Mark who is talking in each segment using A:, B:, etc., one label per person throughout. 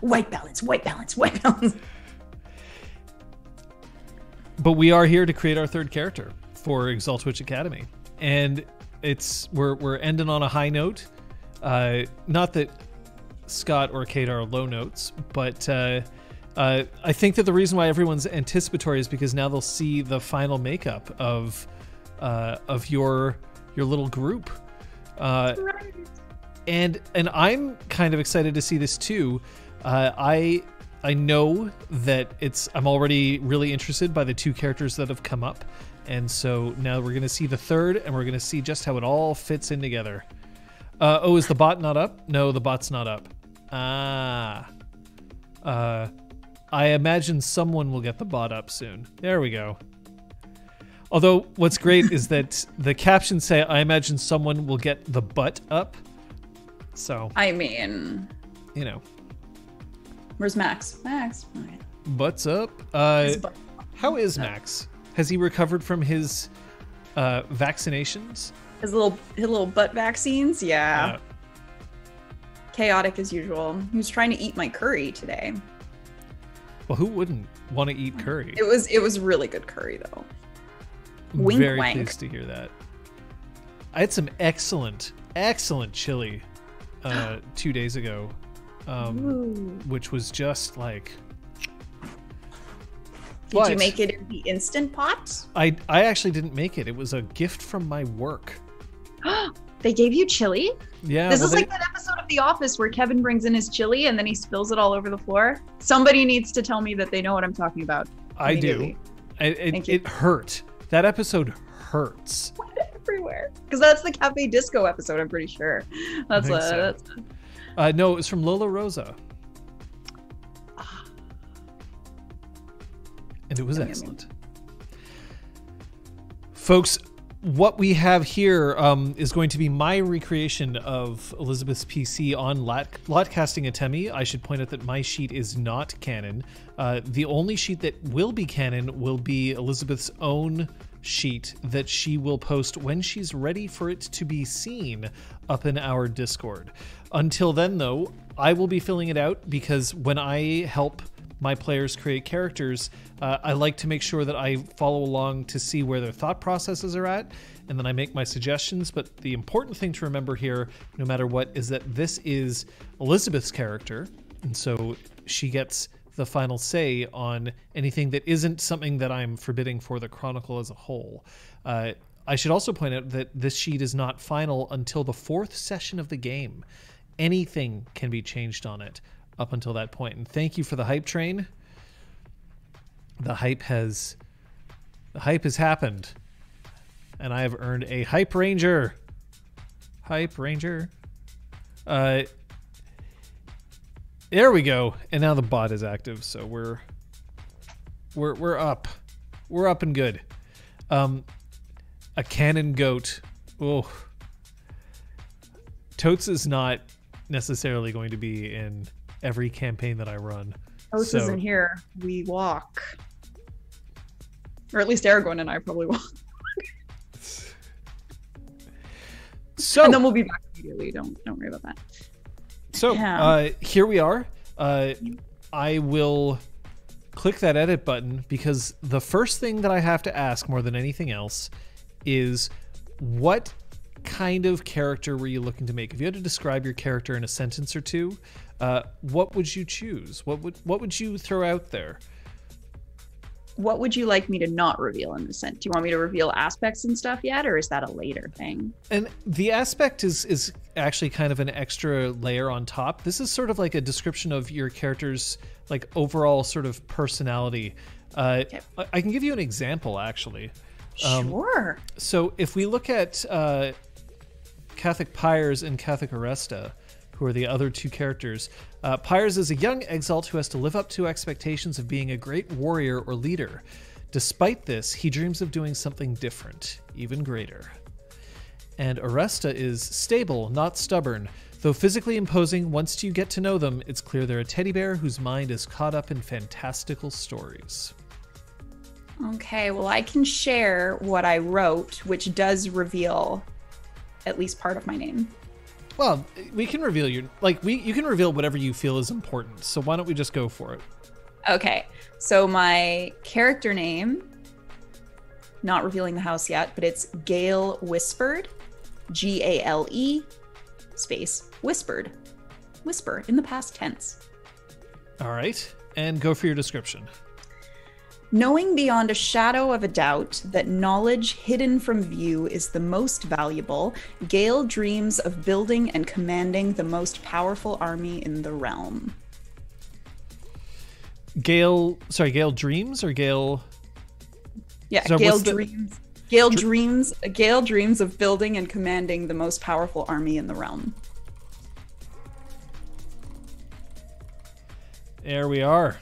A: White balance, white balance, white balance.
B: But we are here to create our third character for ExalTwitch Academy, and we're ending on a high note. Not that Scott or Kate are low notes, but I think that the reason why everyone's anticipatory is because now they'll see the final makeup of your little group, and I'm kind of excited to see this too. I know that I'm already really interested by the two characters that have come up, and so now we're gonna see the third, and we're gonna see just how it all fits in together. Oh, is the bot not up? No, the bot's not up. I imagine someone will get the bot up soon. There we go. Although what's great is that the captions say, I imagine someone will get the butt up. So,
A: I mean,
B: you know.
A: Where's Max? Max. Okay.
B: Butts up. How is Max? Has he recovered from his vaccinations?
A: His little butt vaccines? Yeah. Chaotic as usual. He was trying to eat my curry today.
B: Well, who wouldn't want to eat curry?
A: It was really good curry though. Wink,
B: very
A: wank.
B: Pleased to hear that. I had some excellent chili 2 days ago, which was just like.
A: Did you make it in the Instant Pot?
B: I actually didn't make it. It was a gift from my work.
A: They gave you chili?
B: Yeah.
A: This is like that episode of The Office where Kevin brings in his chili and then he spills it all over the floor. Somebody needs to tell me that they know what I'm talking about.
B: I do. It hurt. That episode hurts.
A: Everywhere. Because that's the Cafe Disco episode, I'm pretty sure. That's
B: no, it was from Lola Rosa. And it was excellent. Folks, what we have here is going to be my recreation of Elizabeth's PC on Lotcasting Atemi. I should point out that my sheet is not canon. The only sheet that will be canon will be Elizabeth's own sheet that she will post when she's ready for it to be seen up in our Discord. Until then, though, I will be filling it out because when I help my players create characters, I like to make sure that I follow along to see where their thought processes are at, and then I make my suggestions. But the important thing to remember here, no matter what, is that this is Elizabeth's character, and so she gets the final say on anything that isn't something that I'm forbidding for the Chronicle as a whole. I should also point out that this sheet is not final until the 4th session of the game. Anything can be changed on it up until that point. And thank you for the hype train. The hype has happened. And I have earned a Hype Ranger. Hype Ranger. There we go. And now the bot is active, so we're up. We're up and good. A cannon goat. Oh. Totes is not necessarily going to be in every campaign that I run.
A: Totes isn't here. We walk. Or at least Aragorn and I probably walk.
B: So,
A: and then we'll be back immediately. Don't worry about that.
B: So here we are. I will click that edit button because the first thing that I have to ask more than anything else is what kind of character were you looking to make? If you had to describe your character in a sentence or two, what would you choose? What would you throw out there?
A: What would you like me to not reveal in the sense? Do you want me to reveal aspects and stuff yet, or is that a later thing?
B: And the aspect is actually kind of an extra layer on top. This is sort of like a description of your character's like overall sort of personality. Okay. I can give you an example, actually.
A: Sure.
B: So if we look at Catholic Pyres and Catholic Aresta, who are the other two characters. Pyres is a young exalt who has to live up to expectations of being a great warrior or leader. Despite this, he dreams of doing something different, even greater. And Aresta is stable, not stubborn. Though physically imposing, once you get to know them, it's clear they're a teddy bear whose mind is caught up in fantastical stories.
A: Okay, well, I can share what I wrote, which does reveal at least part of my name.
B: Well, we can reveal you can reveal whatever you feel is important. So why don't we just go for it?
A: Okay. So my character name, not revealing the house yet, but it's Gale Whispered. Gale space Whispered. Whisper in the past tense.
B: All right. And go for your description.
A: Knowing beyond a shadow of a doubt that knowledge hidden from view is the most valuable, Gale dreams of building and commanding the most powerful army in the realm. Gale
B: dreams or Gale?
A: Yeah,
B: so
A: Gale dreams. Gale dreams of building and commanding the most powerful army in the realm.
B: There we are.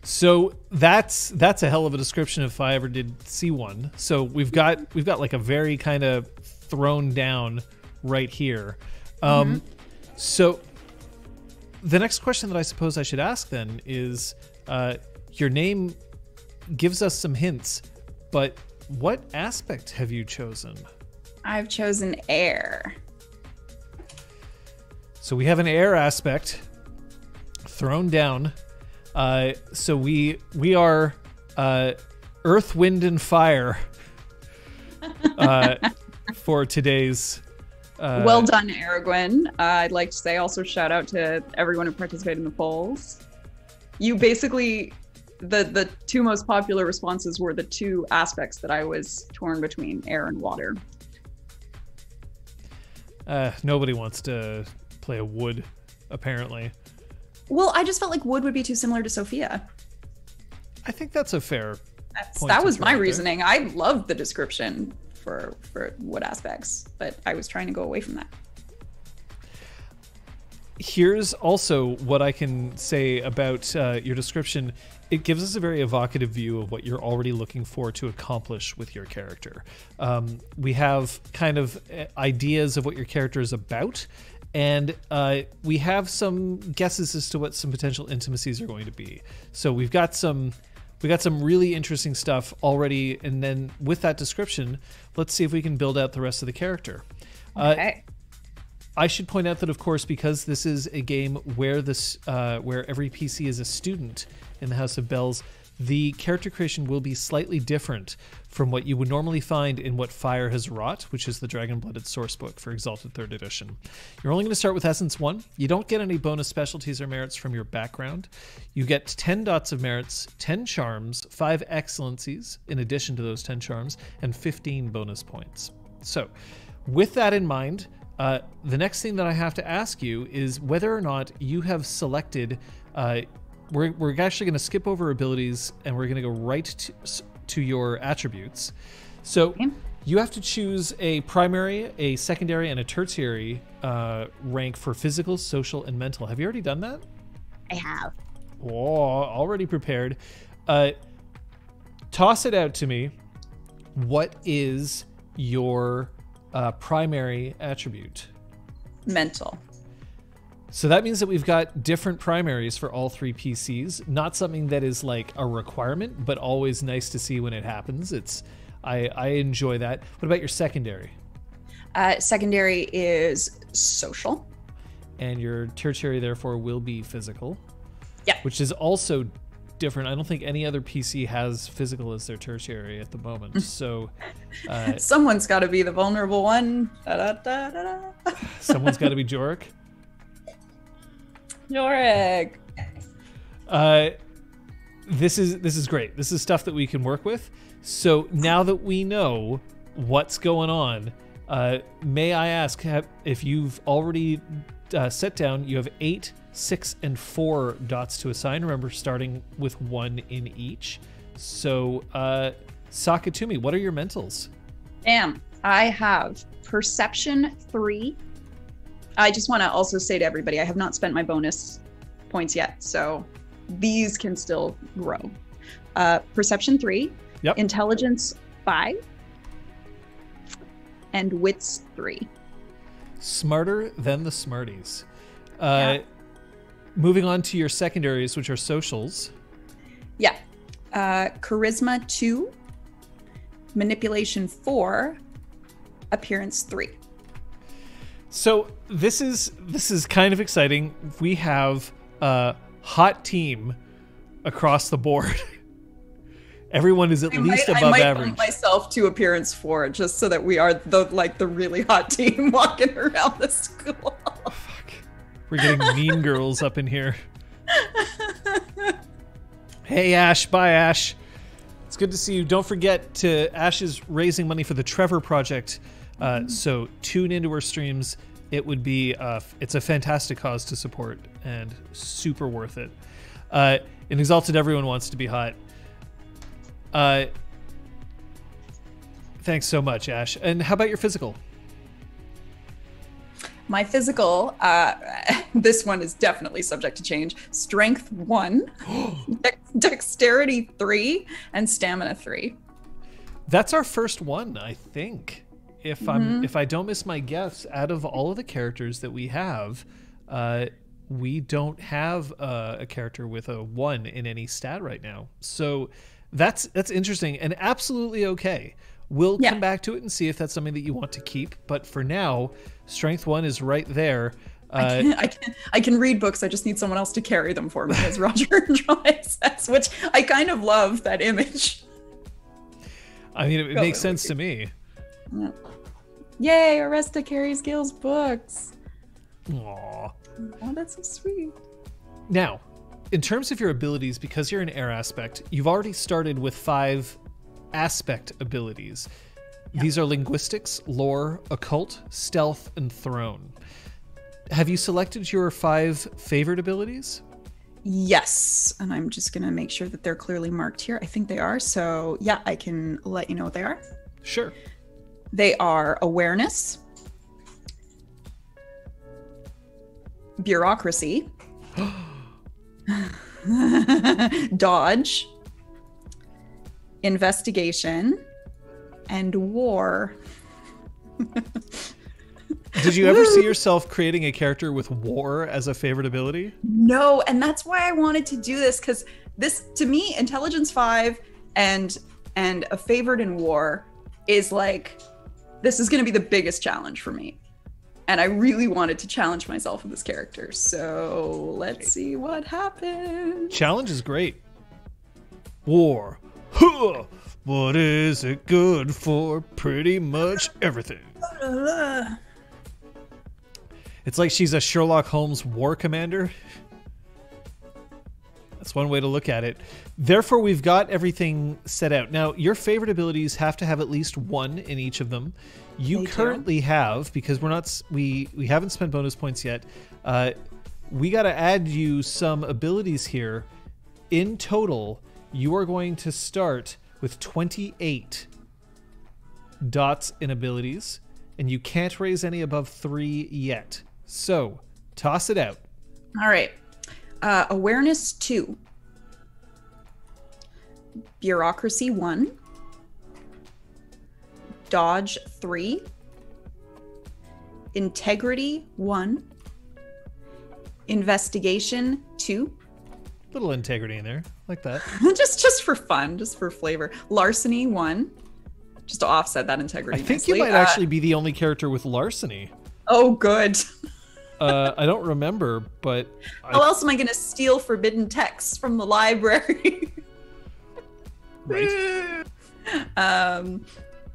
B: So that's a hell of a description if I ever did see one. So we've got like a very kind of thrown down right here. So the next question that I suppose I should ask then is, your name gives us some hints, but what aspect have you chosen?
A: I've chosen air.
B: So we have an air aspect thrown down. So we are earth, wind, and fire for today's.
A: Well done, Aragorn. I'd like to say also shout out to everyone who participated in the polls. You basically, the two most popular responses were the two aspects that I was torn between, air and water.
B: Nobody wants to play a wood, apparently.
A: Well, I just felt like wood would be too similar to Sophia.
B: I think that's a fair point.
A: That was my reasoning. I loved the description for wood aspects, but I was trying to go away from that.
B: Here's also what I can say about your description. It gives us a very evocative view of what you're already looking for to accomplish with your character. We have kind of ideas of what your character is about, and we have some guesses as to what some potential intimacies are going to be. So we've got some really interesting stuff already, and then with that description, let's see if we can build out the rest of the character.
A: Okay.
B: I should point out that, of course, because this is a game where where every PC is a student in the House of Bells, the character creation will be slightly different from what you would normally find in What Fire Has Wrought, which is the Dragon-Blooded sourcebook for Exalted 3rd Edition. You're only going to start with Essence 1. You don't get any bonus specialties or merits from your background. You get 10 dots of merits, 10 charms, 5 excellencies in addition to those 10 charms, and 15 bonus points. So, with that in mind, the next thing that I have to ask you is whether or not you have selected... We're actually going to skip over abilities and we're going to go right to your attributes. So you have to choose a primary, a secondary, and a tertiary rank for physical, social, and mental. Have you already done that?
A: I have.
B: Oh, already prepared. Toss it out to me. What is your primary attribute?
A: Mental.
B: So that means that we've got different primaries for all three PCs. Not something that is like a requirement, but always nice to see when it happens. I enjoy that. What about your secondary?
A: Secondary is social.
B: And your tertiary, therefore, will be physical.
A: Yeah.
B: Which is also different. I don't think any other PC has physical as their tertiary at the moment. So
A: someone's got to be the vulnerable one. Da, da, da, da, da.
B: Someone's got to be Jorik.
A: Jorik.
B: This is great. This is stuff that we can work with. So now that we know what's going on, may I ask if you've already set down, you have 8, 6, and 4 dots to assign. Remember, starting with 1 in each. So, Sakatumi, what are your mentals?
A: Damn, I have Perception 3. I just want to also say to everybody, I have not spent my bonus points yet, so these can still grow. Perception 3,
B: yep.
A: Intelligence 5, and Wits 3.
B: Smarter than the Smarties.
A: Yeah.
B: Moving on to your secondaries, which are socials.
A: Yeah. Charisma 2, Manipulation 4, Appearance 3.
B: So this is kind of exciting. We have a hot team across the board. Everyone is at least above average. I might
A: bump myself to appearance 4 just so that we are the really hot team walking around the school.
B: Oh, fuck. We're getting mean girls up in here. Hey Ash, bye Ash. It's good to see you. Don't forget Ash is raising money for the Trevor Project. So tune into her streams. It would be it's a fantastic cause to support and super worth it. In Exalted, everyone wants to be hot. Thanks so much, Ash. And how about your physical?
A: My physical, this one is definitely subject to change. Strength 1, dexterity 3, and stamina 3.
B: That's our first one, I think. If I don't miss my guess, out of all of the characters that we have, we don't have a character with a 1 in any stat right now. So that's interesting and absolutely okay. We'll come back to it and see if that's something that you want to keep. But for now, Strength 1 is right there.
A: I can read books. I just need someone else to carry them for me, as Roger Joy says, which I kind of love that image.
B: I mean, it makes sense to me.
A: Yeah. Yay, Aresta carries Gil's books.
B: Aww.
A: Oh, that's so sweet.
B: Now, in terms of your abilities, because you're an air aspect, you've already started with 5 aspect abilities. Yeah. These are linguistics, lore, occult, stealth, and throne. Have you selected your 5 favorite abilities?
A: Yes, and I'm just going to make sure that they're clearly marked here. I think they are. So yeah, I can let you know what they are.
B: Sure.
A: They are awareness, bureaucracy, dodge, investigation, and war.
B: Did you ever see yourself creating a character with war as a favorite ability?
A: No, and that's why I wanted to do this, because this, to me, Intelligence 5 and a favorite in war is like, this is going to be the biggest challenge for me. And I really wanted to challenge myself with this character. So let's see what happens.
B: Challenge is great. War. Huh. What is it good for? Pretty much everything. It's like she's a Sherlock Holmes war commander. That's one way to look at it. Therefore, we've got everything set out. Now, your favorite abilities have to have at least 1 in each of them. You currently have, because we haven't spent bonus points yet, we got to add you some abilities here. In total, you are going to start with 28 dots in abilities, and you can't raise any above 3 yet. So, toss it out.
A: All right. Awareness 2. Bureaucracy 1. Dodge 3. Integrity 1. Investigation 2.
B: Little integrity in there, like that.
A: just for fun, just for flavor. Larceny 1. Just to offset that integrity.
B: I think nicely. You might actually be the only character with larceny.
A: Oh, good.
B: I don't remember, but...
A: How else am I going to steal forbidden texts from the library?
B: Right.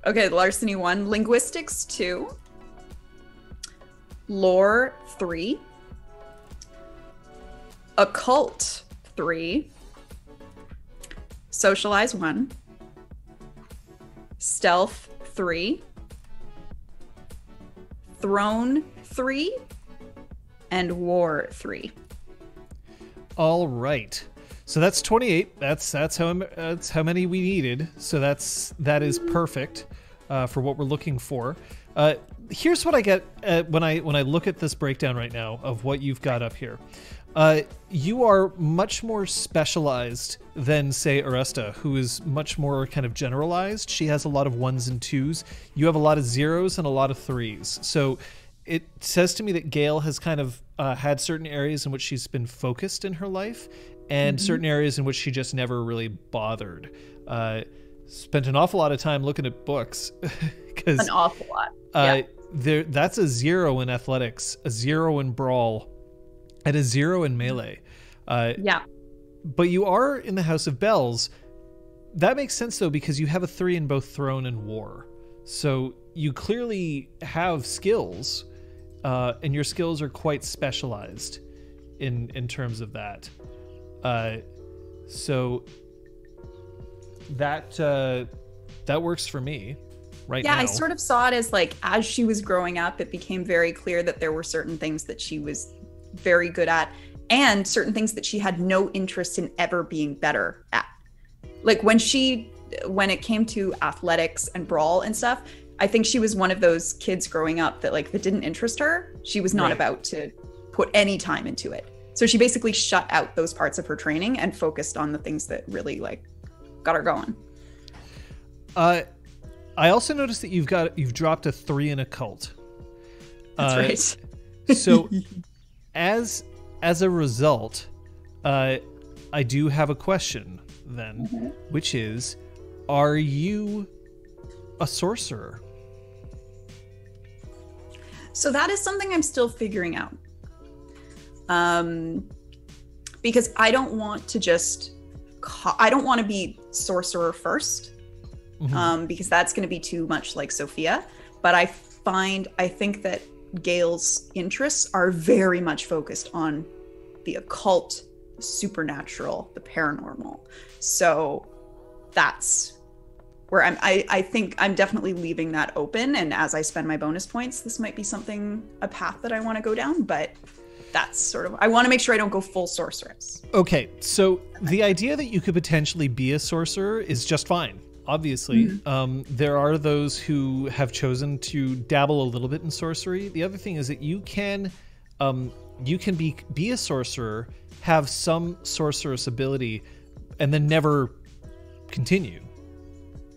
A: Okay, larceny 1. Linguistics 2. Lore 3. Occult 3. Socialize 1. Stealth 3. Throne 3. And war 3.
B: All right. So that's 28. That's how many we needed. So that is perfect for what we're looking for. Here's what I get when I look at this breakdown right now of what you've got up here. You are much more specialized than, say, Aresta, who is much more kind of generalized. She has a lot of 1s and 2s. You have a lot of 0s and a lot of 3s. So it says to me that Gale has kind of had certain areas in which she's been focused in her life, and certain areas in which she just never really bothered. Spent an awful lot of time looking at books.
A: An awful lot. Yeah.
B: that's a 0 in athletics, a 0 in brawl, and a 0 in melee.
A: Yeah.
B: But you are in the House of Bells. That makes sense, though, because you have a 3 in both Throne and War. So you clearly have skills, and your skills are quite specialized in terms of that. So that works for me right now.
A: Yeah, I sort of saw it as like, as she was growing up, it became very clear that there were certain things that she was very good at and certain things that she had no interest in ever being better at. Like when it came to athletics and brawl and stuff, I think she was one of those kids growing up that like, that didn't interest her. She was not about to put any time into it. So she basically shut out those parts of her training and focused on the things that really like got her going.
B: I also noticed that you've dropped a 3 in occult.
A: That's right.
B: So as a result, I do have a question then, which is, are you a sorcerer?
A: So that is something I'm still figuring out. Because I don't want to be sorcerer first, because that's going to be too much like Sophia. But I think that Gail's interests are very much focused on the occult, the supernatural, the paranormal. So that's where I think I'm definitely leaving that open. And as I spend my bonus points, this might be a path that I want to go down, but that's sort of, I want to make sure I don't go full sorceress.
B: Okay, so the idea that you could potentially be a sorcerer is just fine. Obviously, there are those who have chosen to dabble a little bit in sorcery. The other thing is that you can be a sorcerer, have some sorceress ability, and then never continue.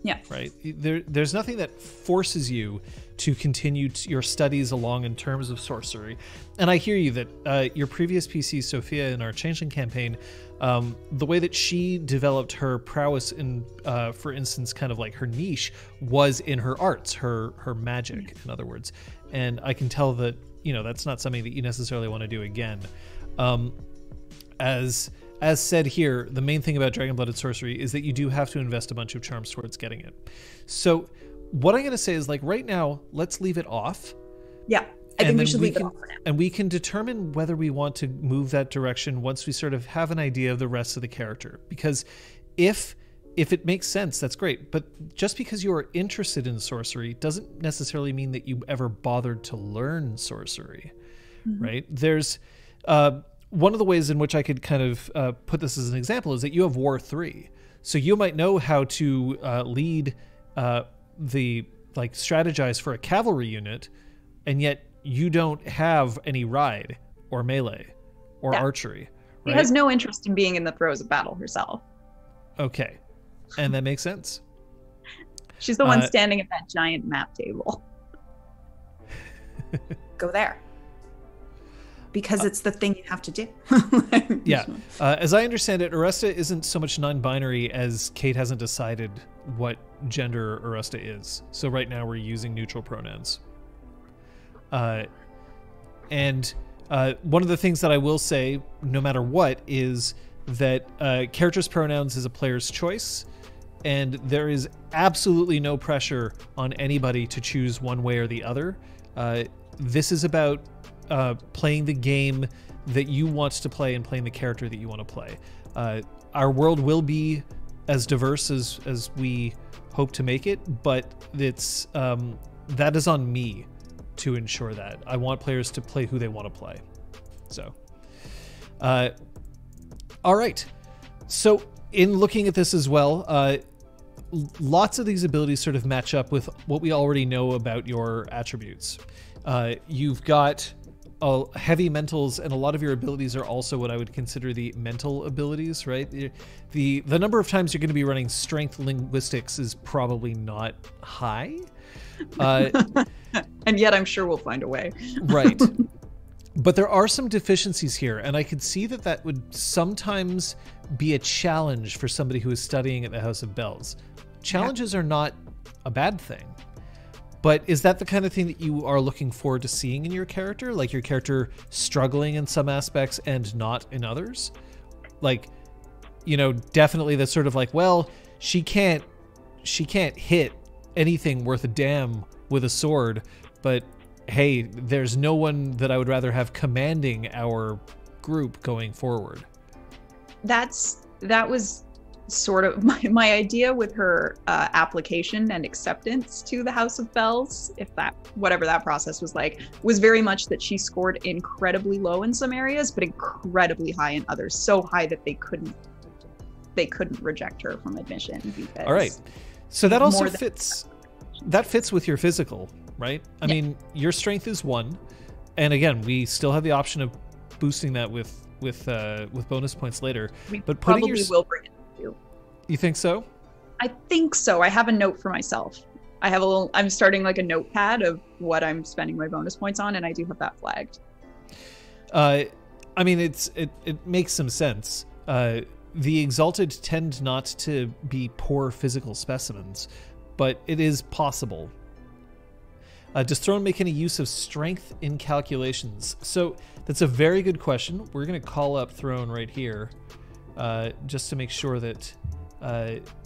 A: Yeah.
B: Right. There's nothing that forces you to continue your studies along in terms of sorcery. And I hear you that your previous PC, Sophia, in our Changeling campaign, the way that she developed her prowess in, for instance, kind of like her niche was in her arts, her magic, in other words. And I can tell that, that's not something that you necessarily want to do again. As said here, the main thing about Dragon-Blooded sorcery is that you do have to invest a bunch of charms towards getting it. So what I'm going to say is, like, right now, let's leave it off.
A: Yeah, I think we should leave it off for now.
B: And we can determine whether we want to move that direction once we sort of have an idea of the rest of the character. Because if it makes sense, that's great. But just because you are interested in sorcery doesn't necessarily mean that you ever bothered to learn sorcery, right? There's... one of the ways in which I could kind of put this as an example is that you have War 3. So you might know how to lead strategize for a cavalry unit, and yet you don't have any ride or melee or archery. Right?
A: She has no interest in being in the throes of battle herself.
B: Okay. And that makes sense.
A: She's the one standing at that giant map table. Go there. Because it's the thing you have to do.
B: Yeah. As I understand it, Aresta isn't so much non-binary as Kate hasn't decided what gender Aresta is. So right now we're using neutral pronouns. And one of the things that I will say, no matter what, is that character's pronouns is a player's choice. And there is absolutely no pressure on anybody to choose one way or the other. This is about playing the game that you want to play and playing the character that you want to play. Our world will be as diverse as we hope to make it, but it's that is on me to ensure that. I want players to play who they want to play. So, all right. So in looking at this as well, lots of these abilities sort of match up with what we already know about your attributes. You've got heavy mentals, and a lot of your abilities are also what I would consider the mental abilities, right? The number of times you're going to be running strength linguistics is probably not high.
A: And yet I'm sure we'll find a way.
B: Right. But there are some deficiencies here, and I could see that would sometimes be a challenge for somebody who is studying at the House of Bells. Challenges are not a bad thing, But is that the kind of thing that you are looking forward to seeing in your character? Like your character struggling in some aspects and not in others? Like, you know, definitely that's sort of like, well, she can't hit anything worth a damn with a sword, but hey, there's no one that I would rather have commanding our group going forward. That
A: was sort of my idea with her application and acceptance to the House of Bells, whatever that process was like, was very much that she scored incredibly low in some areas, but incredibly high in others. So high that they couldn't reject her from admission. Because
B: all right. So that also fits. That fits with your physical, right? I mean, your strength is 1, and again, we still have the option of boosting that with bonus points later. But probably
A: will bring it to you.
B: You think so?
A: I think so. I have a note for myself. I'm starting like a notepad of what I'm spending my bonus points on, and I do have that flagged.
B: I mean, it makes some sense. The Exalted tend not to be poor physical specimens, but it is possible. Does Throne make any use of strength in calculations? So that's a very good question. We're going to call up Throne right here just to make sure that...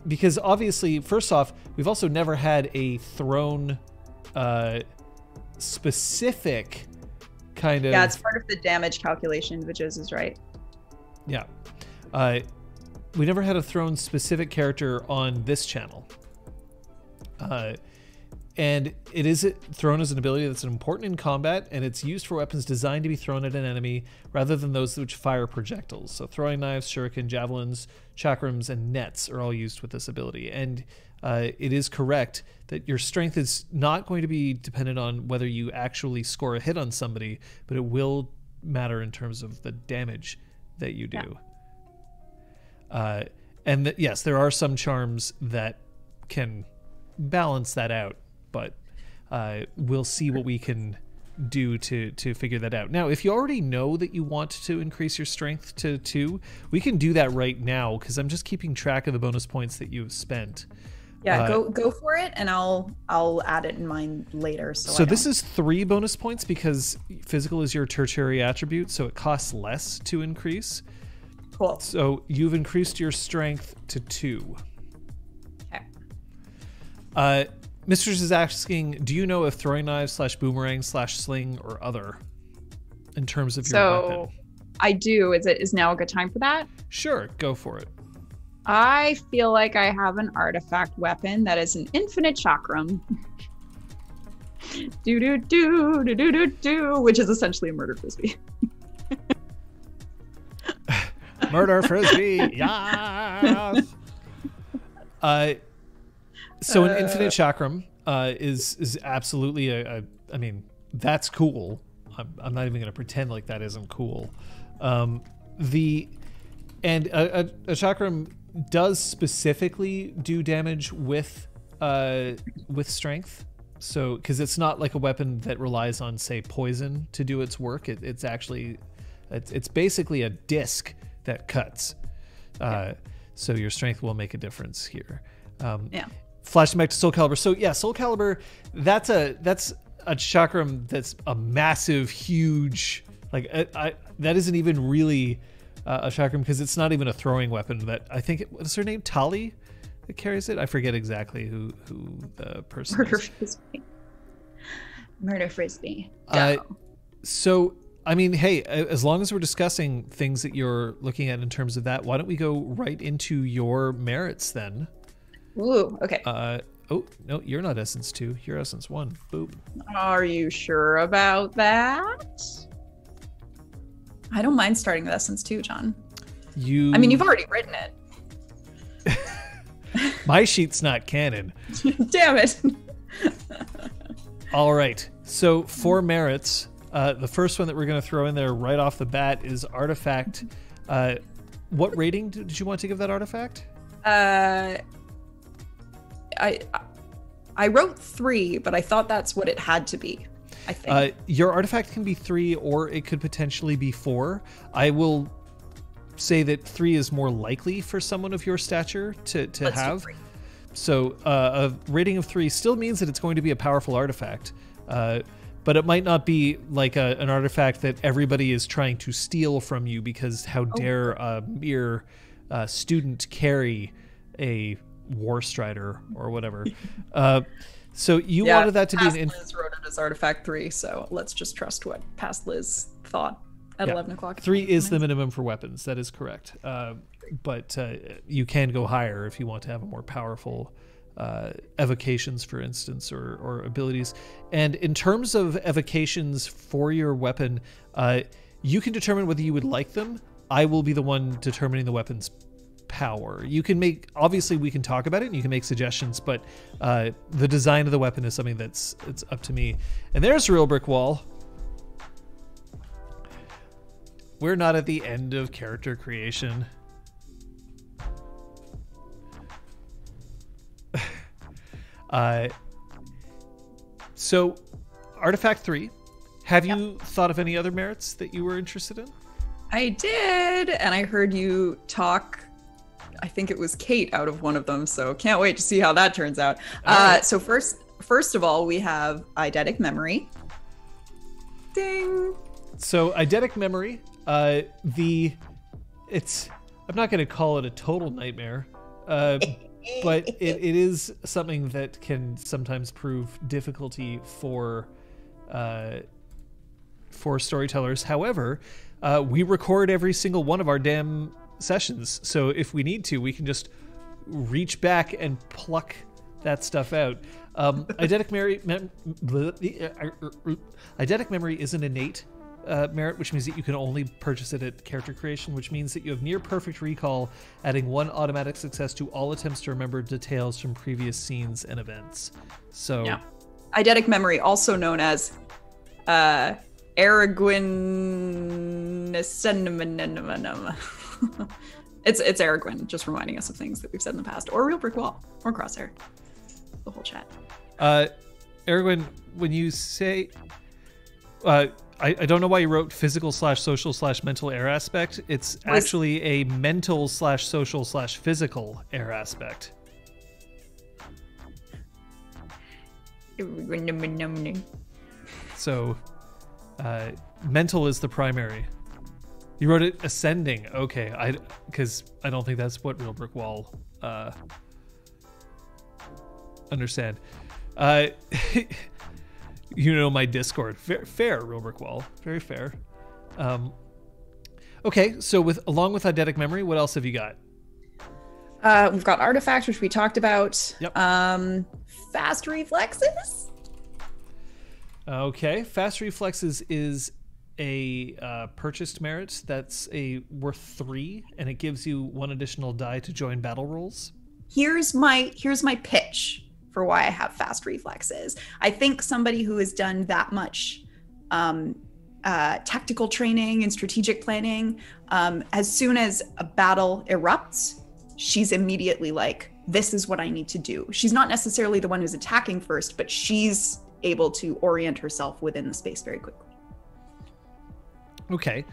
B: because obviously, first off, we've also never had a Throne specific kind of...
A: Yeah, it's part of the damage calculation, which is right.
B: Yeah. We never had a Throne specific character on this channel. And Thrown is an ability that's important in combat, and it's used for weapons designed to be thrown at an enemy rather than those which fire projectiles. So throwing knives, shuriken, javelins, chakrams, and nets are all used with this ability. And it is correct that your strength is not going to be dependent on whether you actually score a hit on somebody, but it will matter in terms of the damage that you do. Yeah. Yes, there are some charms that can balance that out, but we'll see what we can do to figure that out. Now, if you already know that you want to increase your strength to 2, we can do that right now, because I'm just keeping track of the bonus points that you've spent.
A: Yeah, go for it, and I'll add it in mine later. So
B: this is 3 bonus points because physical is your tertiary attribute, so it costs less to increase.
A: Cool.
B: So you've increased your strength to 2.
A: Okay.
B: Mistress is asking, do you know if throwing knives /boomerang /sling or other in terms of your weapon?
A: So I do. Is now a good time for that?
B: Sure, go for it.
A: I feel like I have an artifact weapon that is an infinite chakram. Do do do do do do do, which is essentially a murder frisbee.
B: Murder frisbee, yes. So an infinite chakram is absolutely I mean, that's cool. I'm not even going to pretend like that isn't cool. A chakram does specifically do damage with strength. So, because it's not like a weapon that relies on, say, poison to do its work. It's basically a disc that cuts. So your strength will make a difference here. Flashing back to Soul Calibur. So yeah, Soul Calibur, that's a chakram that's a massive, huge, like that isn't even really a chakram because it's not even a throwing weapon. That I think what's her name, Tali, that carries it. I forget exactly who the person is.
A: Murder frisbee.
B: So I mean, hey, as long as we're discussing things that you're looking at in terms of that, why don't we go right into your merits then?
A: Ooh, okay.
B: Oh, no, you're not Essence 2. You're Essence 1. Boop.
A: Are you sure about that? I don't mind starting with Essence 2, John. I mean, you've already written it.
B: My sheet's not canon.
A: Damn it.
B: All right. So for merits, the first one that we're going to throw in there right off the bat is Artifact. What rating did you want to give that artifact?
A: I wrote 3, but I thought that's what it had to be, I think.
B: Your artifact can be 3, or it could potentially be 4. I will say that 3 is more likely for someone of your stature to have. So a rating of 3 still means that it's going to be a powerful artifact, but it might not be like an artifact that everybody is trying to steal from you, because how dare a mere student carry a War Strider or whatever. So you wanted that to be an...
A: Liz wrote it as artifact 3, so let's just trust what past Liz thought at 11 o'clock.
B: 3 is the minimum for weapons. That is correct. But you can go higher if you want to have a more powerful evocations, for instance, or abilities. And in terms of evocations for your weapon, you can determine whether you would like them. I will be the one determining the weapon's power. You can make, obviously we can talk about it and you can make suggestions, but the design of the weapon is something it's up to me. And there's Real Brick Wall. We're not at the end of character creation. So Artifact 3, have you thought of any other merits that you were interested in?
A: I did, and I heard you talk, I think it was Kate out of one of them, so can't wait to see how that turns out. Right. So first of all, we have eidetic memory. Ding. So
B: eidetic memory, I'm not going to call it a total nightmare, but it is something that can sometimes prove difficulty for storytellers. However, we record every single one of our damn sessions, so if we need to, we can just reach back and pluck that stuff out. Eidetic memory is an innate merit, which means that you can only purchase it at character creation, which means that you have near perfect recall, adding 1 automatic success to all attempts to remember details from previous scenes and events. So yeah.
A: Eidetic memory, also known as Aragwin. It's Aragwin, just reminding us of things that we've said in the past, or Real Brick Wall, or Crosshair, the whole chat.
B: Aragwin, when you say, I don't know why you wrote physical/social/mental air aspect. It's actually a mental/social/physical air aspect. So, mental is the primary. You wrote it ascending. Okay, because I don't think that's what Real Brick Wall understand. You know my Discord. Fair, Real Brick Wall. Very fair. Okay, so along with eidetic memory, what else have you got?
A: We've got artifacts, which we talked about.
B: Yep.
A: Fast reflexes.
B: Okay, fast reflexes is a purchased merit that's worth 3, and it gives you 1 additional die to join battle rolls.
A: Here's my pitch for why I have fast reflexes. I think somebody who has done that much tactical training and strategic planning, as soon as a battle erupts, she's immediately like, this is what I need to do. She's not necessarily the one who's attacking first, but she's able to orient herself within the space very quickly.
B: Okay.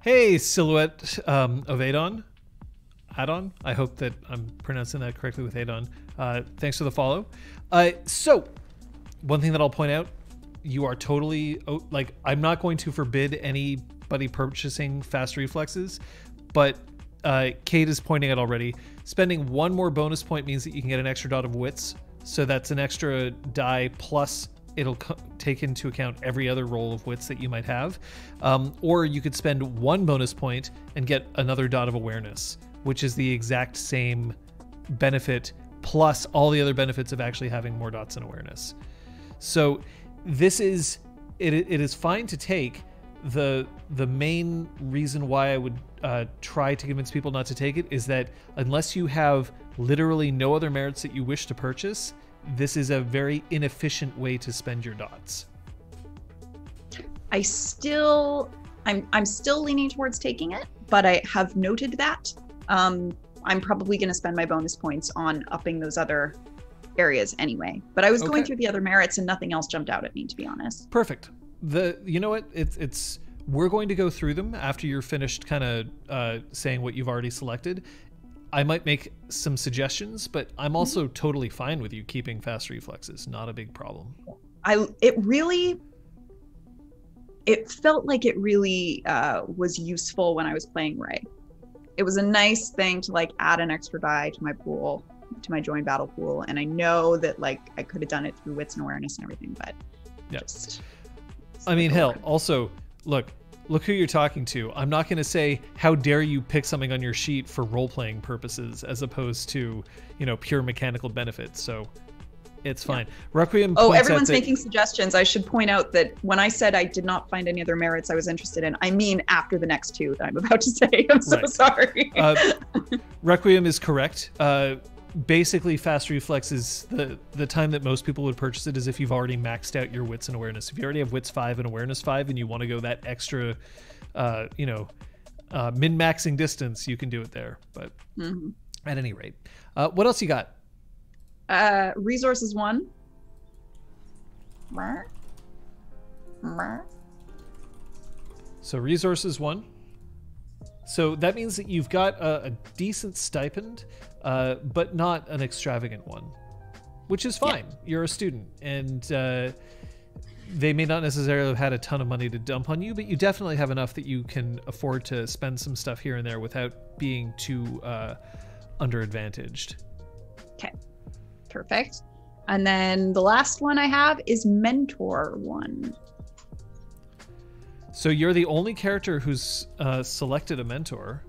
B: Hey, Silhouette of Adon. Adon? I hope that I'm pronouncing that correctly with Adon. Thanks for the follow. So, one thing that I'll point out, you are totally, I'm not going to forbid anybody purchasing fast reflexes, but Kate is pointing out already, spending 1 more bonus point means that you can get an extra dot of wits. So that's an extra die, plus it'll take into account every other roll of wits that you might have. Or you could spend 1 bonus point and get another dot of awareness, which is the exact same benefit, plus all the other benefits of actually having more dots in awareness. So this is, it is fine to take. The main reason why I would try to convince people not to take it is that unless you have literally no other merits that you wish to purchase, this is a very inefficient way to spend your dots.
A: I'm still leaning towards taking it, but I have noted that. I'm probably going to spend my bonus points on upping those other areas anyway. But I was going through the other merits and nothing else jumped out at me, to be honest.
B: Perfect. You know what? We're going to go through them after you're finished kind of saying what you've already selected. I might make some suggestions, but I'm also totally fine with you keeping fast reflexes. Not a big problem.
A: It felt like it really was useful when I was playing Ray. It was a nice thing to like add an extra die to my pool, to my joined battle pool. And I know that like I could have done it through wits and awareness and everything, but
B: I mean, hell, also, look who you're talking to. I'm not going to say, how dare you pick something on your sheet for role-playing purposes as opposed to, pure mechanical benefits. So it's fine. Requiem.
A: Everyone's making suggestions. I should point out that when I said I did not find any other merits I was interested in, I mean after the next two that I'm about to say. I'm so sorry.
B: Requiem is correct. Basically, fast reflex is the time that most people would purchase it is if you've already maxed out your wits and awareness. If you already have wits 5 and awareness 5 and you want to go that extra, min-maxing distance, you can do it there. But at any rate, what else you got?
A: Resources 1.
B: So resources 1. So that means that you've got a decent stipend, but not an extravagant one, which is fine. Yeah. You're a student, and they may not necessarily have had a ton of money to dump on you, but you definitely have enough that you can afford to spend some stuff here and there without being too under-advantaged.
A: Okay, perfect. And then the last one I have is Mentor 1.
B: So you're the only character who's selected a mentor.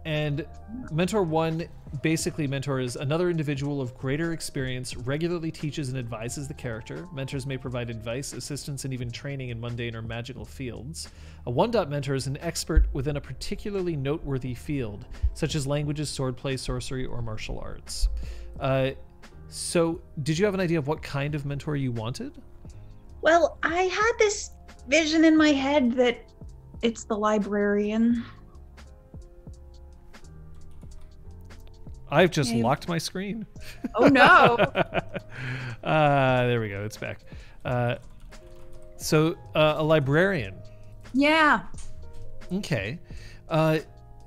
B: And Mentor 1, basically Mentor is another individual of greater experience, regularly teaches and advises the character. Mentors may provide advice, assistance, and even training in mundane or magical fields. A 1-dot mentor is an expert within a particularly noteworthy field, such as languages, swordplay, sorcery, or martial arts. So did you have an idea of what kind of mentor you wanted?
A: Well, I had this vision in my head that it's the librarian.
B: I've just locked my screen.
A: Oh no.
B: There we go. It's back. So a librarian.
A: Yeah.
B: Okay.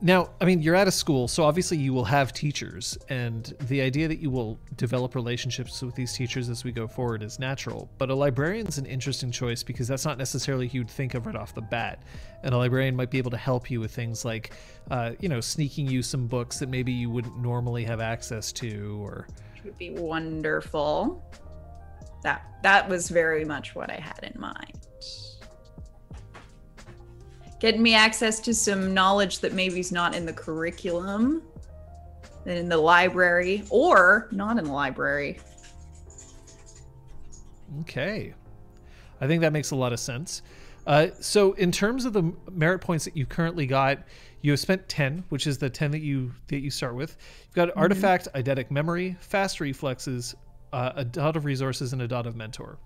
B: Now, I mean, you're at a school, so obviously you will have teachers, and the idea that you will develop relationships with these teachers as we go forward is natural. But a librarian's an interesting choice because that's not necessarily who you'd think of right off the bat. And a librarian might be able to help you with things like, sneaking you some books that maybe you wouldn't normally have access to, or...
A: Which would be wonderful. That was very much what I had in mind. Getting me access to some knowledge that maybe is not in the curriculum, in the library, or not in the library.
B: Okay. I think that makes a lot of sense. So in terms of the merit points that you currently got, you have spent 10, which is the 10 that you start with. You've got artifact, eidetic memory, fast reflexes, a dot of resources, and a dot of mentor.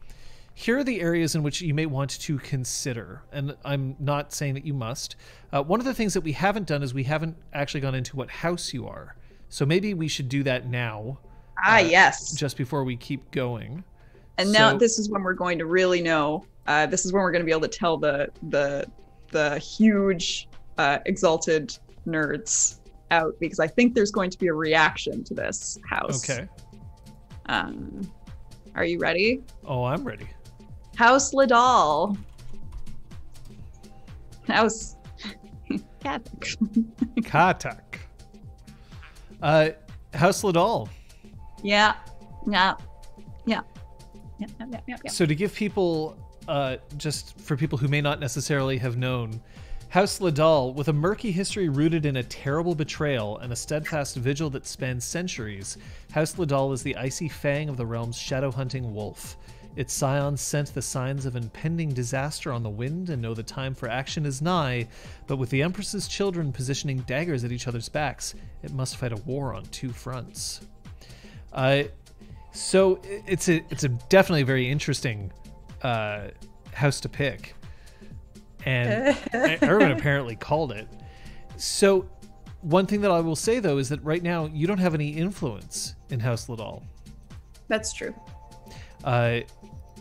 B: Here are the areas in which you may want to consider, and I'm not saying that you must. One of the things that we haven't done is we haven't actually gone into what house you are. So maybe we should do that now.
A: Yes.
B: Just before we keep going.
A: And now this is when we're going to really know. This is when we're going to be able to tell the huge exalted nerds out, because I think there's going to be a reaction to this house.
B: Okay.
A: Are you ready?
B: Oh, I'm ready.
A: House Ladal. House Katak.
B: Katak. House Ladal.
A: Yeah.
B: So to give people, just for people who may not necessarily have known, House Ladal, with a murky history rooted in a terrible betrayal and a steadfast vigil that spans centuries, House Ladal is the icy fang of the realm's shadow-hunting wolf. Its scions scent the signs of impending disaster on the wind and know the time for action is nigh, but with the Empress's children positioning daggers at each other's backs, it must fight a war on two fronts. So it's a definitely very interesting house to pick. And everyone apparently called it. So one thing that I will say, though, is that right now you don't have any influence in House Ladal.
A: That's true.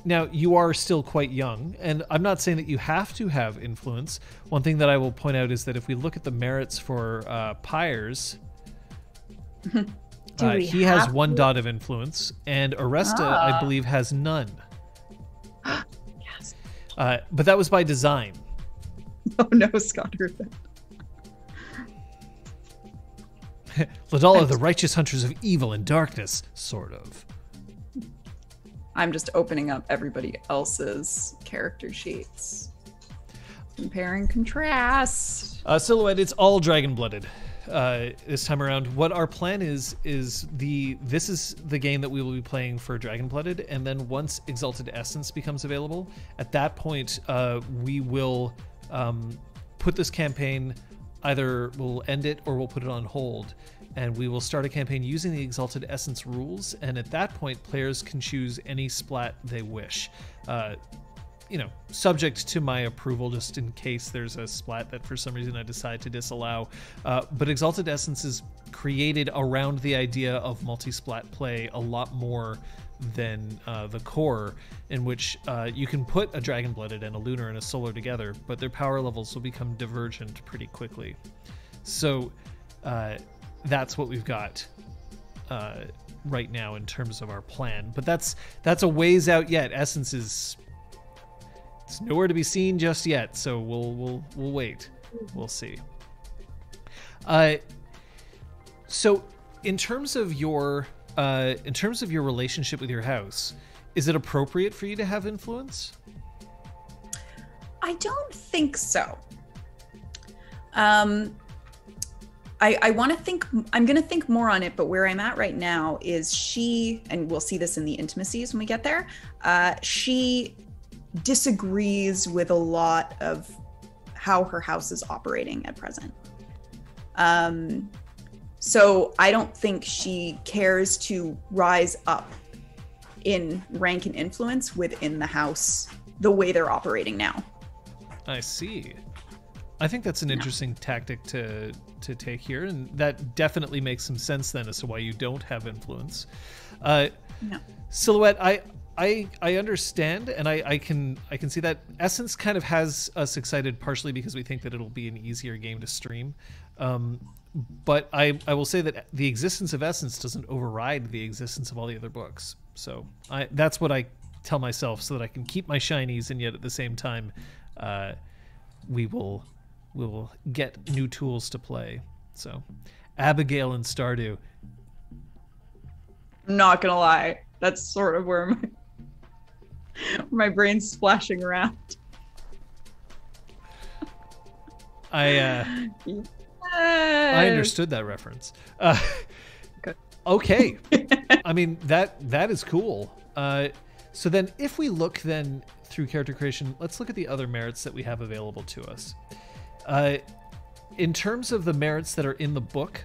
B: Now, you are still quite young, and I'm not saying that you have to have influence. One thing that I will point out is that if we look at the merits for Pyres, He has 1 dot of influence, and Aresta, I believe, has none.
A: Yes.
B: But that was by design.
A: Oh no, Scott heard that.
B: Ladala, the righteous hunters of evil and darkness, sort of.
A: I'm just opening up everybody else's character sheets. Compare and contrast.
B: Silhouette, it's all Dragon-Blooded this time around. What our plan is this is the game that we will be playing for Dragon-Blooded, and then once Exalted Essence becomes available, at that point we will put this campaign, either we'll end it or we'll put it on hold, and we will start a campaign using the Exalted Essence rules, and at that point players can choose any splat they wish. Subject to my approval, just in case there's a splat that for some reason I decide to disallow. But Exalted Essence is created around the idea of multi-splat play a lot more than the core, in which you can put a Dragon-Blooded and a Lunar and a Solar together, but their power levels will become divergent pretty quickly. So that's what we've got right now in terms of our plan. But that's a ways out yet. Essence is... it's nowhere to be seen just yet, so we'll wait. We'll see. So in terms of your relationship with your house, is it appropriate for you to have influence?
A: I don't think so. I want to think, I'm going to think more on it, but where I'm at right now is she, and we'll see this in the intimacies when we get there, she disagrees with a lot of how her house is operating at present. So I don't think she cares to rise up in rank and influence within the house the way they're operating now.
B: I see. I think that's an interesting tactic to take here, and that definitely makes some sense then as to why you don't have influence. Silhouette, I understand, and I can see that. Essence kind of has us excited partially because we think that it'll be an easier game to stream. But I will say that the existence of Essence doesn't override the existence of all the other books. So that's what I tell myself, so that I can keep my shinies, and yet at the same time we will get new tools to play. So Abigail and Stardew.
A: I'm not gonna lie, that's sort of where my brain's splashing around.
B: I understood that reference. Okay. I mean, that is cool. So then if we look then through character creation, let's look at the other merits that we have available to us. In terms of the merits that are in the book,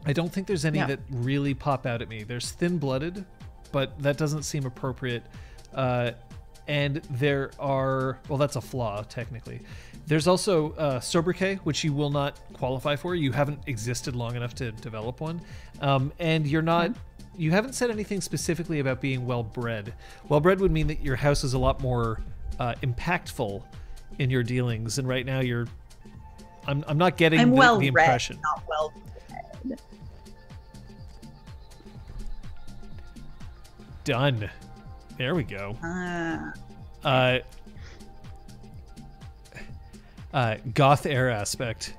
B: I don't think there's any that really pop out at me. There's thin-blooded, but that doesn't seem appropriate. And there are, well, that's a flaw, technically. There's also sobriquet, which you will not qualify for. You haven't existed long enough to develop one. And you're not, you haven't said anything specifically about being well-bred. Well-bred would mean that your house is a lot more impactful in your dealings. And right now you're, I'm not getting the impression.
A: Not well-bred.
B: Done. There we go. Goth air aspect.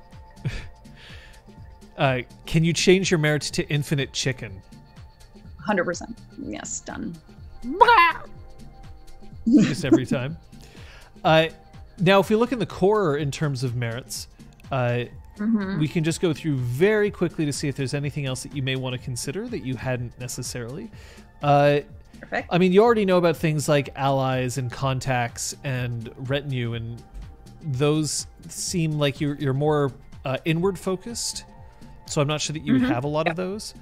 B: Can you change your merit to infinite chicken?
A: 100%. Yes, done.
B: Just every time. Now, if we look in the core in terms of merits, we can just go through very quickly to see if there's anything else that you may want to consider that you hadn't necessarily.
A: Perfect.
B: I mean, you already know about things like allies and contacts and retinue, and those seem like you're more inward focused. So I'm not sure that you would have a lot of those.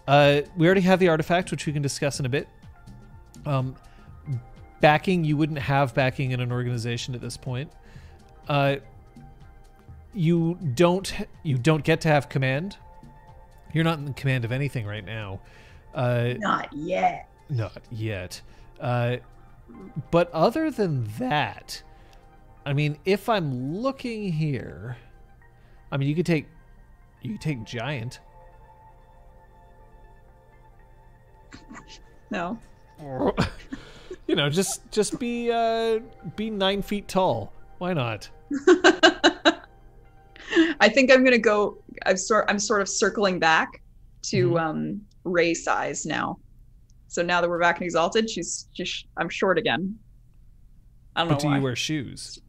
B: We already have the artifact, which we can discuss in a bit. Backing, you wouldn't have backing in an organization at this point. You don't get to have command. You're not in command of anything right now.
A: Not yet.
B: Not yet. But other than that, I mean, if I'm looking here, I mean, you could take giant.
A: No.
B: You know, just be 9 feet tall. Why not?
A: I think I'm gonna go. I'm sort of circling back to Ray size now. So now that we're back in Exalted, I'm short again. I don't know why.
B: But do you wear shoes?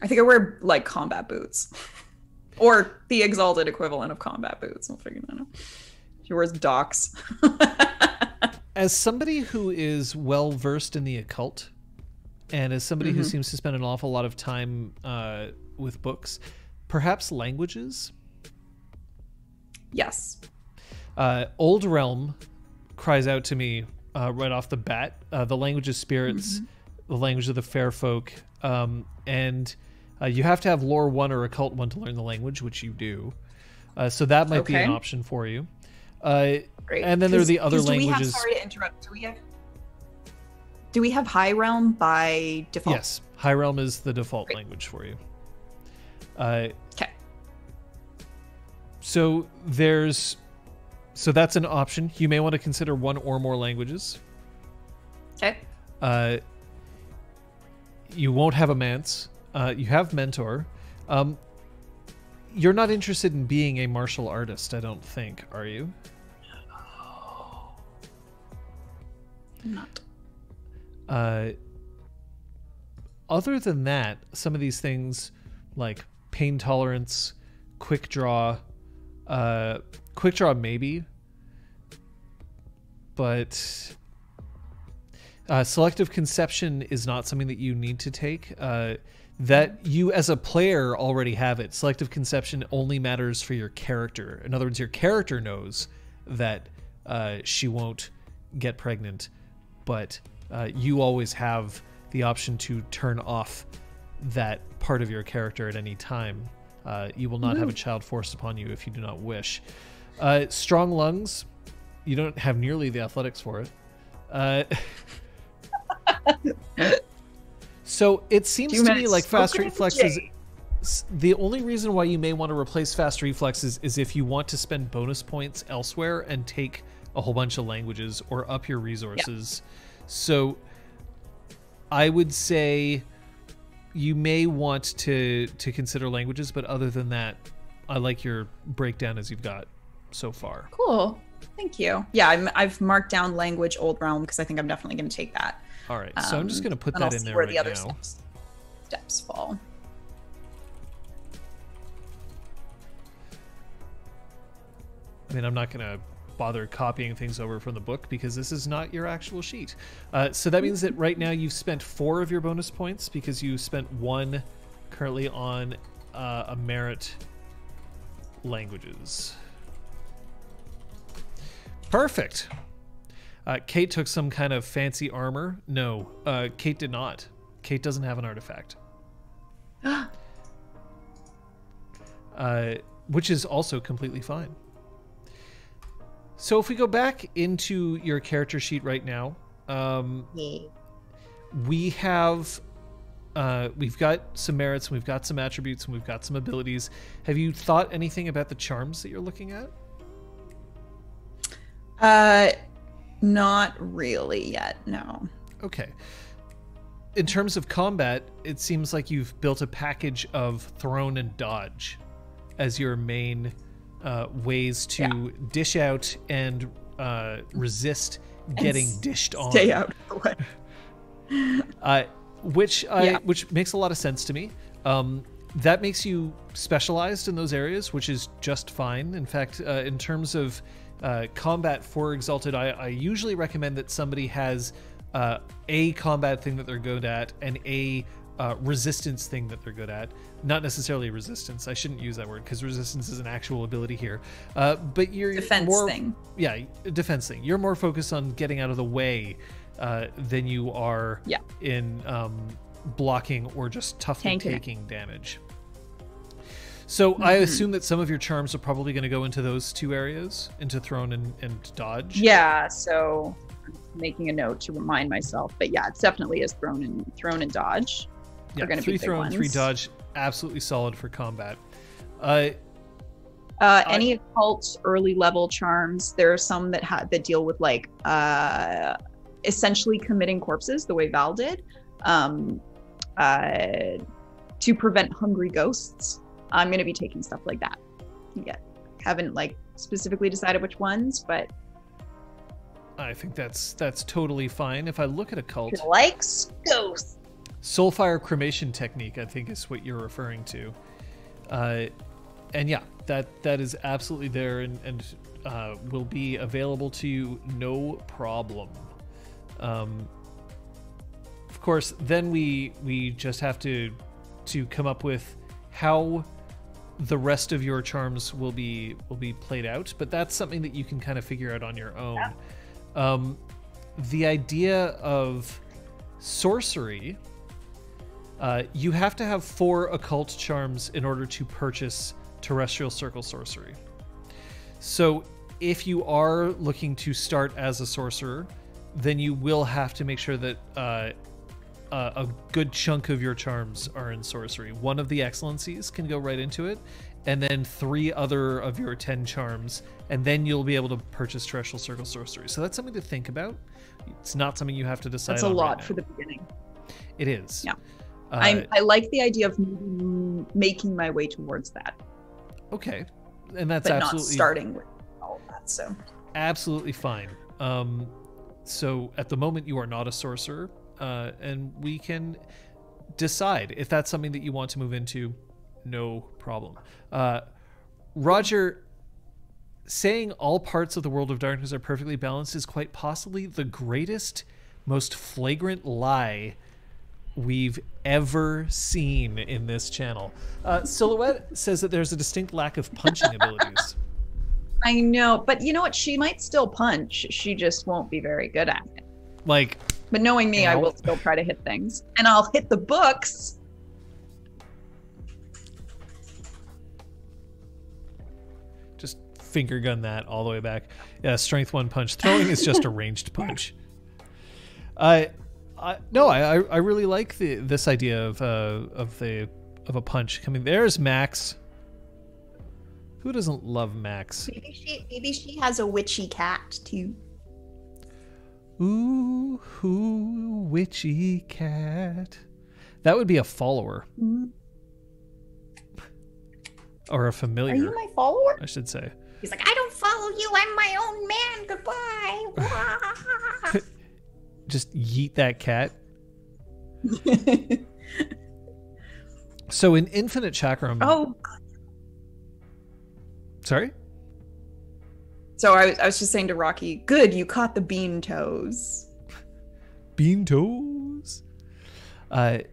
A: I think I wear like combat boots, or the Exalted equivalent of combat boots. I'll figure that out. She wears docks.
B: As somebody who is well versed in the occult, and as somebody who seems to spend an awful lot of time with books, perhaps languages?
A: Yes.
B: Old Realm cries out to me right off the bat. The language of spirits, the language of the fair folk, and you have to have lore 1 or occult 1 to learn the language, which you do. So that might be an option for you.
A: Great.
B: And then there are the other languages.
A: Sorry to interrupt. Do we have High Realm by default?
B: Yes, High Realm is the default language for you.
A: Okay.
B: So that's an option. You may want to consider 1 or more languages.
A: Okay.
B: You won't have a manse. You have mentor. You're not interested in being a martial artist, I don't think, are you?
A: Not.
B: Other than that, some of these things like pain tolerance, quick draw maybe, but selective conception is not something that you need to take. That you as a player already have it. Selective conception only matters for your character. In other words, your character knows that she won't get pregnant, but you always have the option to turn off that part of your character at any time. You will not have a child forced upon you if you do not wish. Strong lungs, you don't have nearly the athletics for it. So it seems to me like fast reflexes. The only reason why you may want to replace fast reflexes is if you want to spend bonus points elsewhere and take a whole bunch of languages or up your resources. Yeah. So I would say you may want to consider languages, but other than that, I like your breakdown as you've got so far.
A: Cool. Thank you. Yeah, I've marked down language Old Realm because I think I'm definitely going to take that.
B: All right, so I'm just going to put that in there
A: where
B: right
A: the other
B: now.
A: Steps fall.
B: I mean, I'm not going to bother copying things over from the book because this is not your actual sheet. So that means that right now you've spent 4 of your bonus points because you spent 1 currently on a merit languages. Perfect. Kate took some kind of fancy armor. No, Kate did not. Kate doesn't have an artifact. Which is also completely fine. So if we go back into your character sheet right now, we have we've got some merits, and we've got some attributes, and we've got some abilities. Have you thought anything about the charms that you're looking at?
A: Not really yet, no.
B: Okay. In terms of combat, it seems like you've built a package of thrown and dodge as your main ways to dish out and resist getting dished on.
A: Stay out of the
B: way. Which makes a lot of sense to me. That makes you specialized in those areas, which is just fine. In fact, in terms of combat for Exalted, I usually recommend that somebody has a combat thing that they're good at and a resistance thing that they're good at. Not necessarily resistance. I shouldn't use that word because resistance is an actual ability here. But you're
A: defense thing.
B: Yeah, defense thing. You're more focused on getting out of the way than you are in blocking or just toughly taking damage. So I assume that some of your charms are probably going to go into those 2 areas, into thrown and dodge.
A: Yeah, so I'm making a note to remind myself. But yeah, it's definitely is thrown and dodge.
B: Yeah, 3 thrown, 3 dodge, absolutely solid for combat.
A: Any occult early level charms. There are some that deal with like essentially committing corpses the way Val did, to prevent hungry ghosts. I'm going to be taking stuff like that. Yeah, haven't like specifically decided which ones, but
B: I think that's totally fine. If I look at occult,
A: likes ghosts.
B: Soulfire cremation technique, I think, is what you're referring to. And yeah, that is absolutely there and will be available to you, no problem. Of course, then we just have to come up with how the rest of your charms will be played out, but that's something that you can kind of figure out on your own. Yeah. The idea of sorcery, you have to have 4 occult charms in order to purchase terrestrial circle sorcery. So if you are looking to start as a sorcerer, then you will have to make sure that a good chunk of your charms are in sorcery. 1 of the excellencies can go right into it, and then 3 other of your 10 charms, and then you'll be able to purchase terrestrial circle sorcery. So that's something to think about. It's not something you have to decide on.
A: That's a lot
B: right
A: for the beginning.
B: It is.
A: Yeah. I like the idea of making my way towards that.
B: Okay. And that's
A: but
B: absolutely...
A: not starting with all of that, so...
B: Absolutely fine. So at the moment, you are not a sorcerer, and we can decide if that's something that you want to move into. No problem. Roger, saying all parts of the world of darkness are perfectly balanced is quite possibly the greatest, most flagrant lie we've ever seen in this channel. Silhouette says that there's a distinct lack of punching abilities.
A: I know, but you know what? She might still punch. She just won't be very good at it.
B: Like,
A: but knowing me, I will still try to hit things, and I'll hit the books.
B: Just finger gun that all the way back. Yeah, strength 1 punch. Throwing is just a ranged punch. I really like this idea of a punch coming. There's Max. Who doesn't love Max?
A: Maybe she has a witchy cat too.
B: Ooh, witchy cat. That would be a follower.
A: Mm-hmm.
B: Or a familiar.
A: Are you my follower?
B: I should say.
A: He's like, I don't follow you. I'm my own man. Goodbye.
B: Just yeet that cat. So in Infinite Chakram...
A: Oh.
B: Sorry?
A: So I was just saying to Rocky, good, you caught the bean toes.
B: Bean toes? An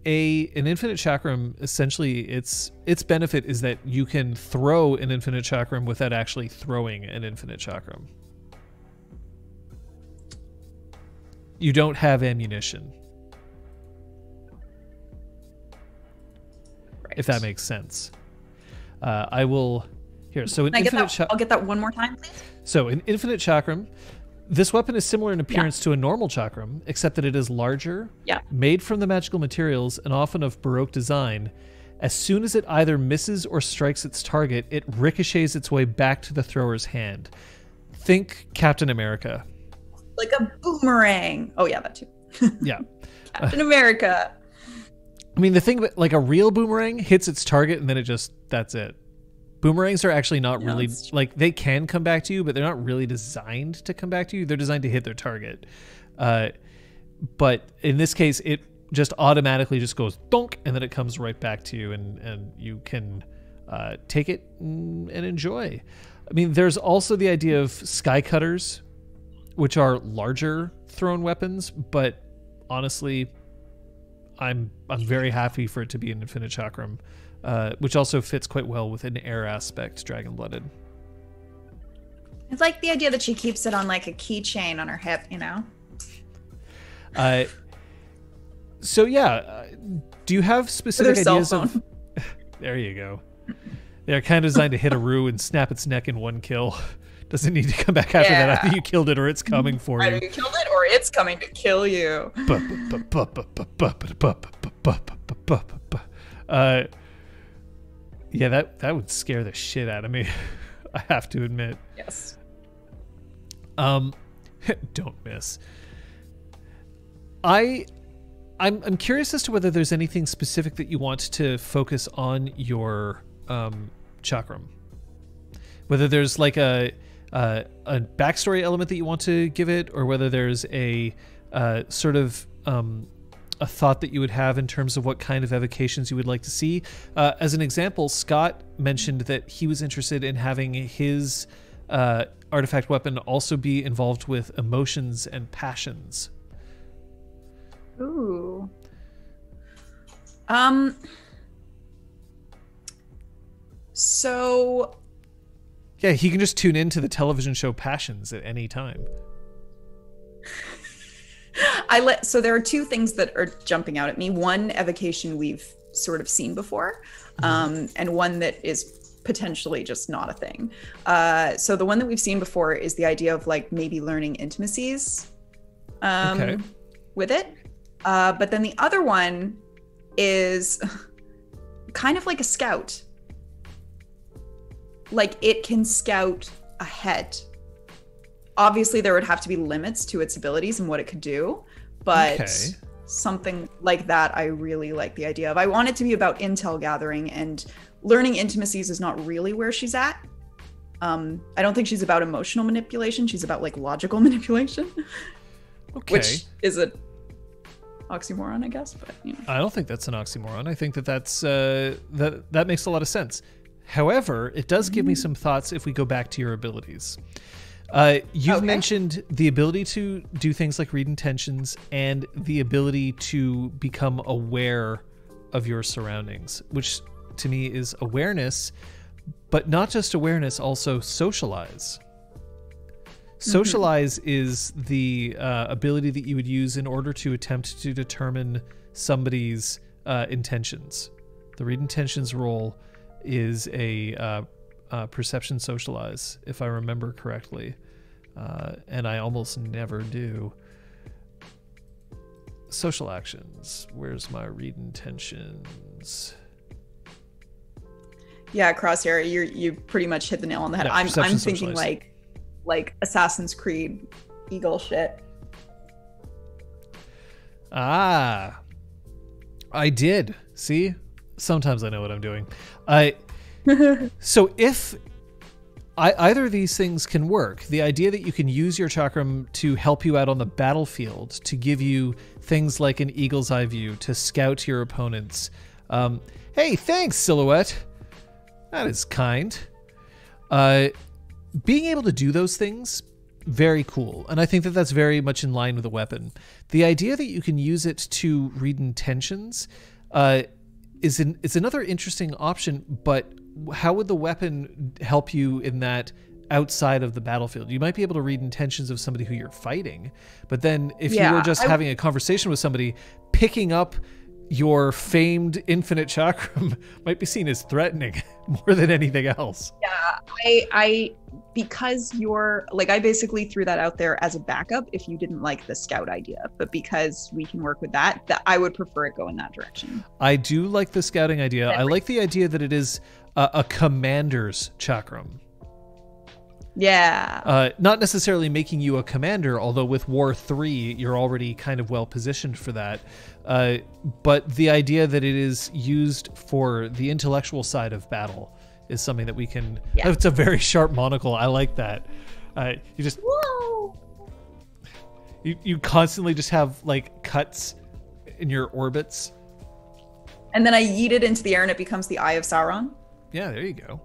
B: Infinite Chakram, essentially, its benefit is that you can throw an Infinite Chakram without actually throwing an Infinite Chakram. You don't have ammunition. Right. If that makes sense. I will... Here, so
A: I'll get that one more time, please.
B: So in Infinite Chakram, this weapon is similar in appearance to a normal Chakram, except that it is larger, made from the magical materials, and often of Baroque design. As soon as it either misses or strikes its target, it ricochets its way back to the thrower's hand. Think Captain America.
A: Like a boomerang. Oh yeah, that too.
B: Yeah.
A: Captain America.
B: I mean, the thing about like a real boomerang hits its target and then that's it. Boomerangs are actually not really, like, they can come back to you, but they're not really designed to come back to you. They're designed to hit their target. But in this case, it just automatically just goes donk, and then it comes right back to you, and you can take it and enjoy. I mean, there's also the idea of sky cutters, which are larger thrown weapons, but honestly, I'm very happy for it to be an Infinite Chakram. Which also fits quite well with an air aspect, Dragon-Blooded.
A: It's like the idea that she keeps it on like a keychain on her hip, you know?
B: So yeah, do you have specific ideas of... There you go. They're kind of designed to hit a Roo and snap its neck in one kill. Doesn't need to come back after that. Either you killed it or it's coming for you.
A: Either you killed it or it's coming to kill you.
B: Yeah, that would scare the shit out of me. I have to admit.
A: Yes.
B: Don't miss. I'm curious as to whether there's anything specific that you want to focus on your chakram. Whether there's like a backstory element that you want to give it, or whether there's a sort of a thought that you would have in terms of what kind of evocations you would like to see. As an example, Scott mentioned that he was interested in having his artifact weapon also be involved with emotions and passions.
A: Ooh. So
B: yeah, he can just tune into the television show Passions at any time.
A: So there are two things that are jumping out at me. One evocation we've sort of seen before, and one that is potentially just not a thing. So the one that we've seen before is the idea of like maybe learning intimacies with it. But then the other one is kind of like a scout. Like it can scout ahead. Obviously, there would have to be limits to its abilities and what it could do, but something like that, I really like the idea of. I want it to be about intel gathering, and learning intimacies is not really where she's at. I don't think she's about emotional manipulation. She's about like logical manipulation, which is a oxymoron, I guess. But you know. I
B: don't think that's an oxymoron. I think that's that makes a lot of sense. However, it does give me some thoughts if we go back to your abilities. You've mentioned the ability to do things like read intentions and the ability to become aware of your surroundings, which to me is awareness, but not just awareness, also socialize. Socialize is the ability that you would use in order to attempt to determine somebody's intentions. The read intentions role is a perception socialize, if I remember correctly, and I almost never do. Social actions. Where's my read intentions?
A: Yeah, Crosshair, you pretty much hit the nail on the head. I'm thinking like Assassin's Creed Eagle shit.
B: I did. See? Sometimes I know what I'm doing. So if either of these things can work, the idea that you can use your chakram to help you out on the battlefield, to give you things like an eagle's eye view, to scout your opponents. Hey, thanks, Silhouette. That is kind. Being able to do those things, very cool. And I think that that's very much in line with a weapon. The idea that you can use it to read intentions is another interesting option, but how would the weapon help you in that outside of the battlefield? You might be able to read intentions of somebody who you're fighting, but then if you were just having a conversation with somebody, picking up your famed infinite chakram might be seen as threatening more than anything else.
A: Yeah, because I basically threw that out there as a backup if you didn't like the scout idea, but because we can work with that I would prefer it go in that direction.
B: I do like the scouting idea. I like the idea that it is a commander's chakram.
A: Yeah.
B: Not necessarily making you a commander, although with War 3, you're already kind of well positioned for that. But the idea that it is used for the intellectual side of battle is something that we can... Yeah. It's a very sharp monocle. I like that. You just...
A: Whoa!
B: You constantly just have like cuts in your orbits.
A: And then I yeet it into the air and it becomes the Eye of Sauron.
B: Yeah, there you go.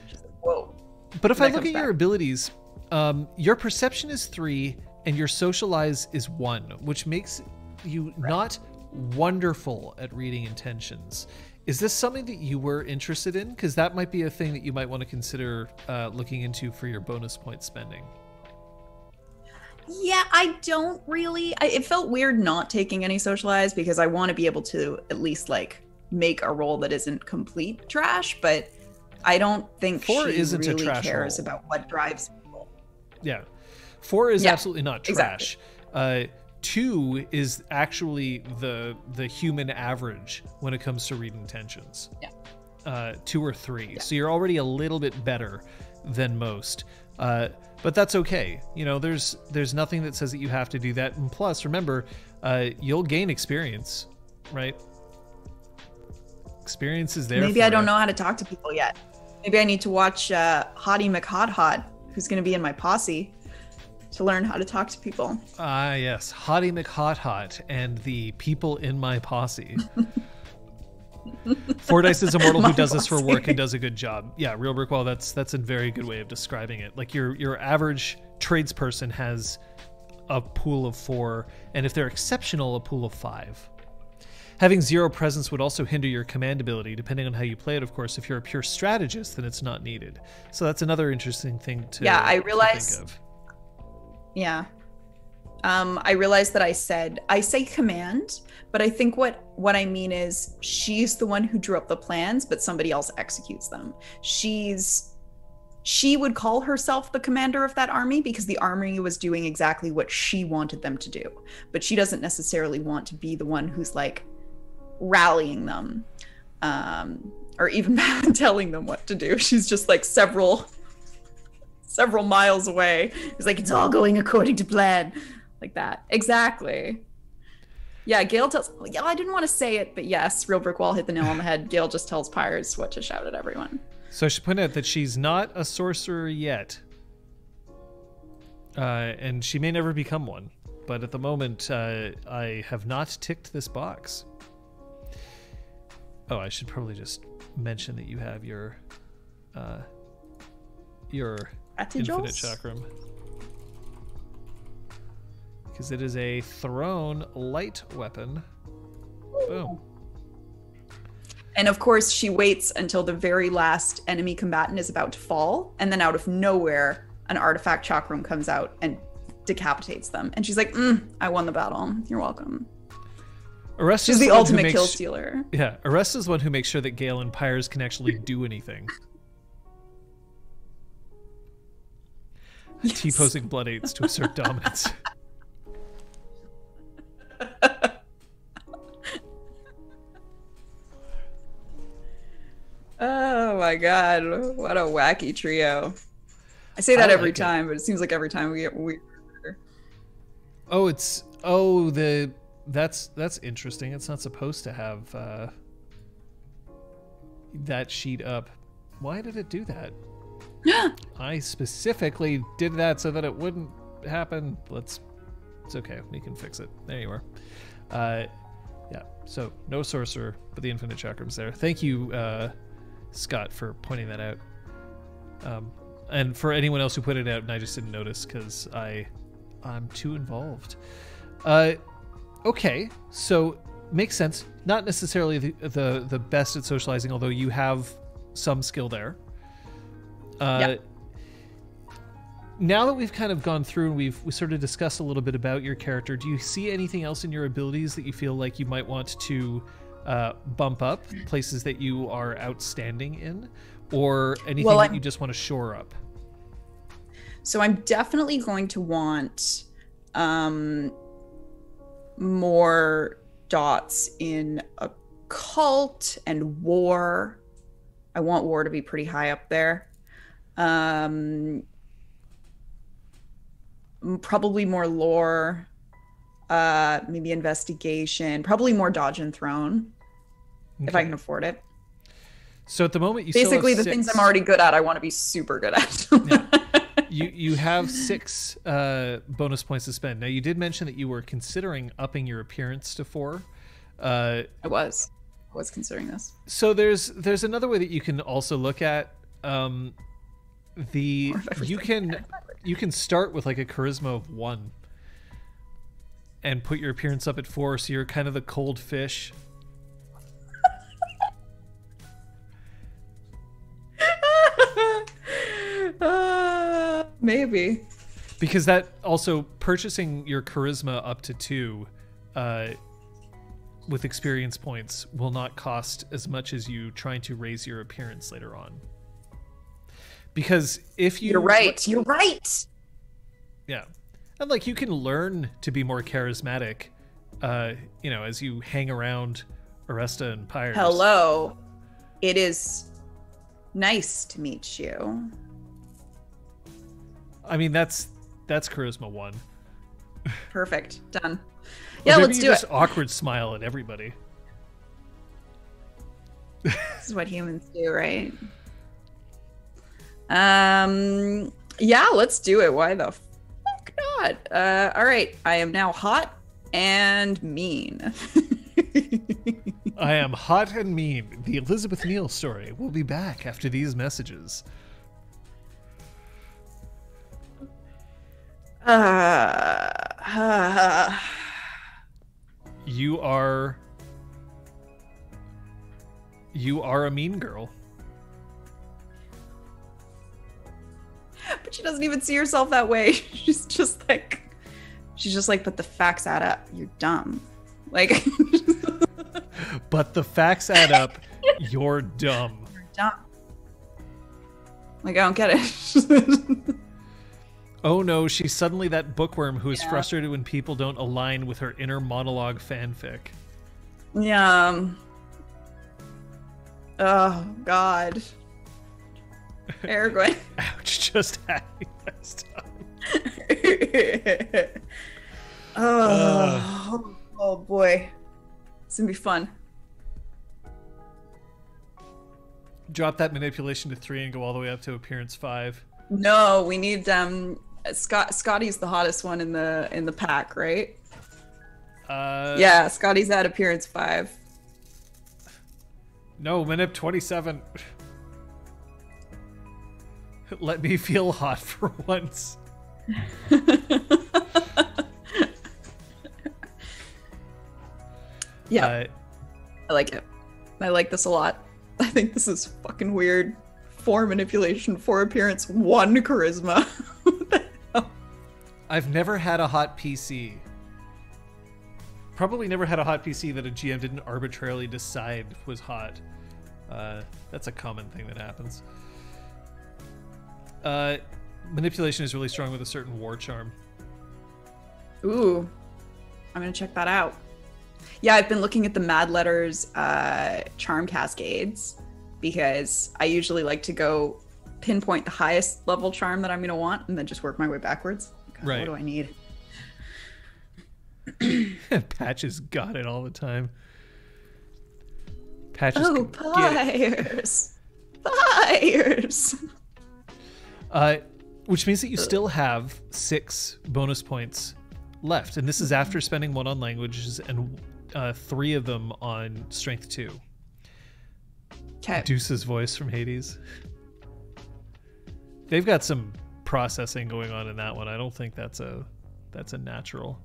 A: Just like, whoa.
B: But if I look at your abilities, your perception is 3 and your socialize is 1, which makes you not wonderful at reading intentions. Is this something that you were interested in? Because that might be a thing that you might want to consider looking into for your bonus point spending.
A: Yeah, I don't really... it felt weird not taking any socialize because I want to be able to at least like make a roll that isn't complete trash, but I don't think
B: 4
A: she
B: isn't
A: really
B: a trash
A: cares
B: roll.
A: about what drives people.
B: Yeah. 4 is absolutely not trash.
A: Exactly.
B: 2 is actually the human average when it comes to read intentions.
A: Yeah.
B: 2 or 3. So you're already a little bit better than most. But that's okay. You know, there's nothing that says that you have to do that. And plus, remember, you'll gain experience, right? Experience is there.
A: Maybe I don't know how to talk to people yet. Maybe I need to watch Hottie McHot, who's going to be in my posse, to learn how to talk to people.
B: Ah, yes. Hottie McHot and the people in my posse. Fordyce is a mortal who does this for work and does a good job. Yeah, Real Brickwall, that's a very good way of describing it. Like your average tradesperson has a pool of 4, and if they're exceptional, a pool of 5. Having 0 presence would also hinder your command ability, depending on how you play it, of course. If you're a pure strategist, then it's not needed. So that's another interesting thing to,
A: I
B: to
A: realize,
B: think of.
A: Yeah. I realized that I say command, but I think what I mean is she's the one who drew up the plans, but somebody else executes them. She would call herself the commander of that army because the army was doing exactly what she wanted them to do. But she doesn't necessarily want to be the one who's like rallying them, or even telling them what to do. She's just like several miles away. It's like, it's all going according to plan. Like that. Exactly. Yeah, Gale tells... Yeah, I didn't want to say it, but yes, Real Brickwall hit the nail on the head. Gale just tells Pyres what to shout at everyone.
B: So I should point out that she's not a sorcerer yet. And she may never become one. But at the moment, I have not ticked this box. Oh, I should probably just mention that you have your infinite chakram. Because it is a thrown light weapon. Boom.
A: And of course, she waits until the very last enemy combatant is about to fall, and then out of nowhere, an artifact chakram comes out and decapitates them. And she's like, I won the battle. You're welcome. She's the ultimate kill stealer.
B: Yeah, Arresta's the one who makes sure that Gale and Pyres can actually do anything. Yes. T-posing blood 8s to assert dominance.
A: Oh my god, what a wacky trio. I say that every time, but it seems like every time we get weirder.
B: That's interesting. It's not supposed to have that sheet up. Why did it do that? I specifically did that so that it wouldn't happen. It's okay. We can fix it. There you are. Yeah. So no sorcerer, but the infinite chakram's there. Thank you, Scott, for pointing that out. And for anyone else who put it out and I just didn't notice because I'm too involved. Okay, so makes sense. Not necessarily the best at socializing, although you have some skill there. Yep. Now that we've kind of gone through and we sort of discussed a little bit about your character, do you see anything else in your abilities that you feel like you might want to bump up, places that you are outstanding in, or anything that you just want to shore up?
A: So I'm definitely going to want more dots in occult and war. I want war to be pretty high up there. Probably more lore, maybe investigation, probably more dodge and thrown, if I can afford it.
B: So at the moment, you
A: basically
B: still have
A: the things I'm already good at, I want to be super good at.
B: Yeah. You have 6 bonus points to spend. Now you did mention that you were considering upping your appearance to 4.
A: I was considering this.
B: So there's another way that you can also look at you can start with like a charisma of 1 and put your appearance up at 4, so you're kind of the cold fish.
A: Maybe.
B: Because that also, purchasing your charisma up to 2 with experience points will not cost as much as you trying to raise your appearance later on. Because if you...
A: You're right.
B: Yeah. And like you can learn to be more charismatic, as you hang around Aresta and Pyres.
A: Hello. It is nice to meet you.
B: I mean, that's charisma 1.
A: Perfect. Done. Yeah, let's do
B: just
A: it.
B: Awkward smile at everybody.
A: This is what humans do, right? Yeah, let's do it. Why the fuck not? All right. I am now hot and mean.
B: I am hot and mean. The Elizabeth Neal story will be back after these messages. You are a mean girl.
A: But she doesn't even see herself that way. She's just like, but the facts add up. You're dumb. Like,
B: but the facts add up. You're dumb.
A: You're dumb. Like, I don't get it.
B: Oh no, she's suddenly that bookworm who is frustrated when people don't align with her inner monologue fanfic.
A: Yeah. Oh, God. Aragorn.
B: Ouch, just having this time.
A: Oh boy. It's gonna be fun.
B: Drop that manipulation to 3 and go all the way up to appearance 5.
A: No, we need Scotty's the hottest one in the pack, right? Yeah, Scotty's at appearance 5.
B: No, manip 27. Let me feel hot for once.
A: Yeah, I like it. I like this a lot. I think this is fucking weird. 4 manipulation, 4 appearance, 1 charisma. What the hell?
B: I've never had a hot PC. Probably never had a hot PC that a GM didn't arbitrarily decide was hot. That's a common thing that happens. Manipulation is really strong with a certain war charm.
A: Ooh, I'm gonna check that out. Yeah, I've been looking at the Mad Letters charm cascades because I usually like to go pinpoint the highest level charm that I'm gonna want and then just work my way backwards. God,
B: right.
A: What do I need?
B: Patches got it all the time. Patches.
A: Oh, fires! Fires!
B: Which means that you still have 6 bonus points left, and this is after spending 1 on languages and 3 of them on strength 2.
A: Okay.
B: Deuce's voice from Hades. They've got some processing going on in that one. I don't think that's a natural.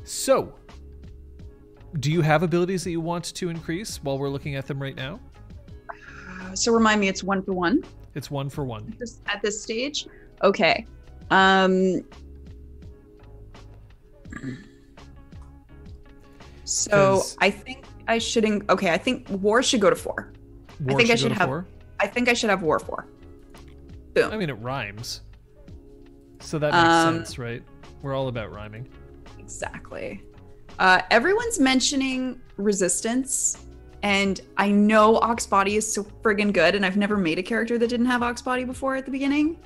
B: So, do you have abilities that you want to increase while we're looking at them right now?
A: So remind me, it's 1 for 1?
B: It's 1 for 1.
A: At this stage? Okay. So I think I shouldn't. Okay, I think war should go to 4.
B: War
A: I think I
B: should
A: should
B: go to
A: have.
B: 4?
A: I think I should have war 4. Boom.
B: I mean, it rhymes, so that makes sense, right? We're all about rhyming.
A: Exactly. Everyone's mentioning resistance, and I know Ox Body is so friggin' good, and I've never made a character that didn't have Ox Body before at the beginning.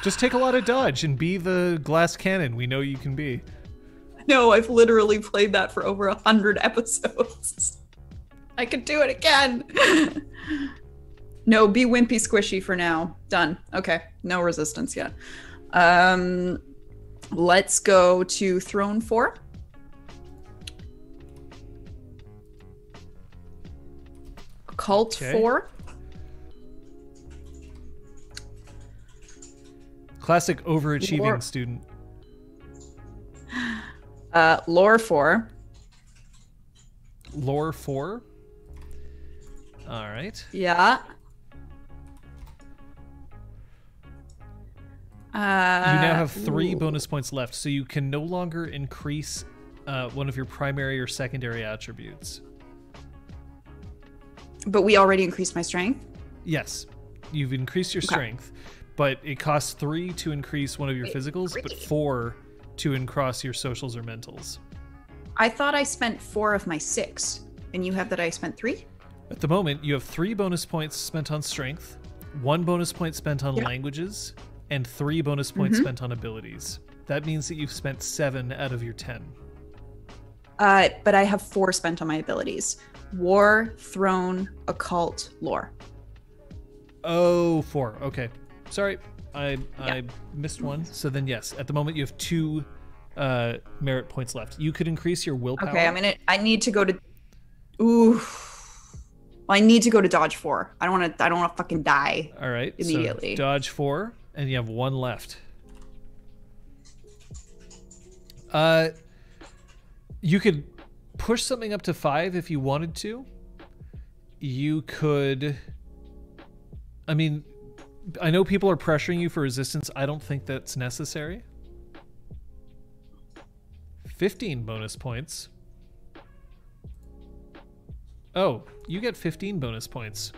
B: Just take a lot of dodge and be the glass cannon we know you can be.
A: No, I've literally played that for over 100 episodes. I could do it again. No, be wimpy squishy for now. Done. Okay, no resistance yet. Let's go to Throne 4. Occult 4.
B: Classic overachieving student.
A: Lore 4.
B: Lore 4. All right.
A: Yeah.
B: You now have 3 bonus points left, so you can no longer increase one of your primary or secondary attributes.
A: But we already increased my strength?
B: Yes. You've increased your strength, but it costs 3 to increase one of your physicals, but 4 to increase your socials or mentals.
A: I thought I spent 4 of my 6, and you have that I spent 3?
B: At the moment, you have 3 bonus points spent on strength, 1 bonus point spent on languages, and 3 bonus points spent on abilities. That means that you've spent 7 out of your 10.
A: But I have 4 spent on my abilities. War, Throne, Occult, Lore.
B: Oh, 4. Okay. Sorry. I missed one. So then, yes, at the moment you have 2 merit points left. You could increase your willpower.
A: Okay, I need to go to... Ooh. I need to go to dodge 4. I don't want to fucking die.
B: All right.
A: Immediately.
B: So dodge 4, and you have 1 left. You could push something up to 5 if you wanted to. You could... I mean, I know people are pressuring you for resistance. I don't think that's necessary. 15 bonus points. Oh, you get 15 bonus points.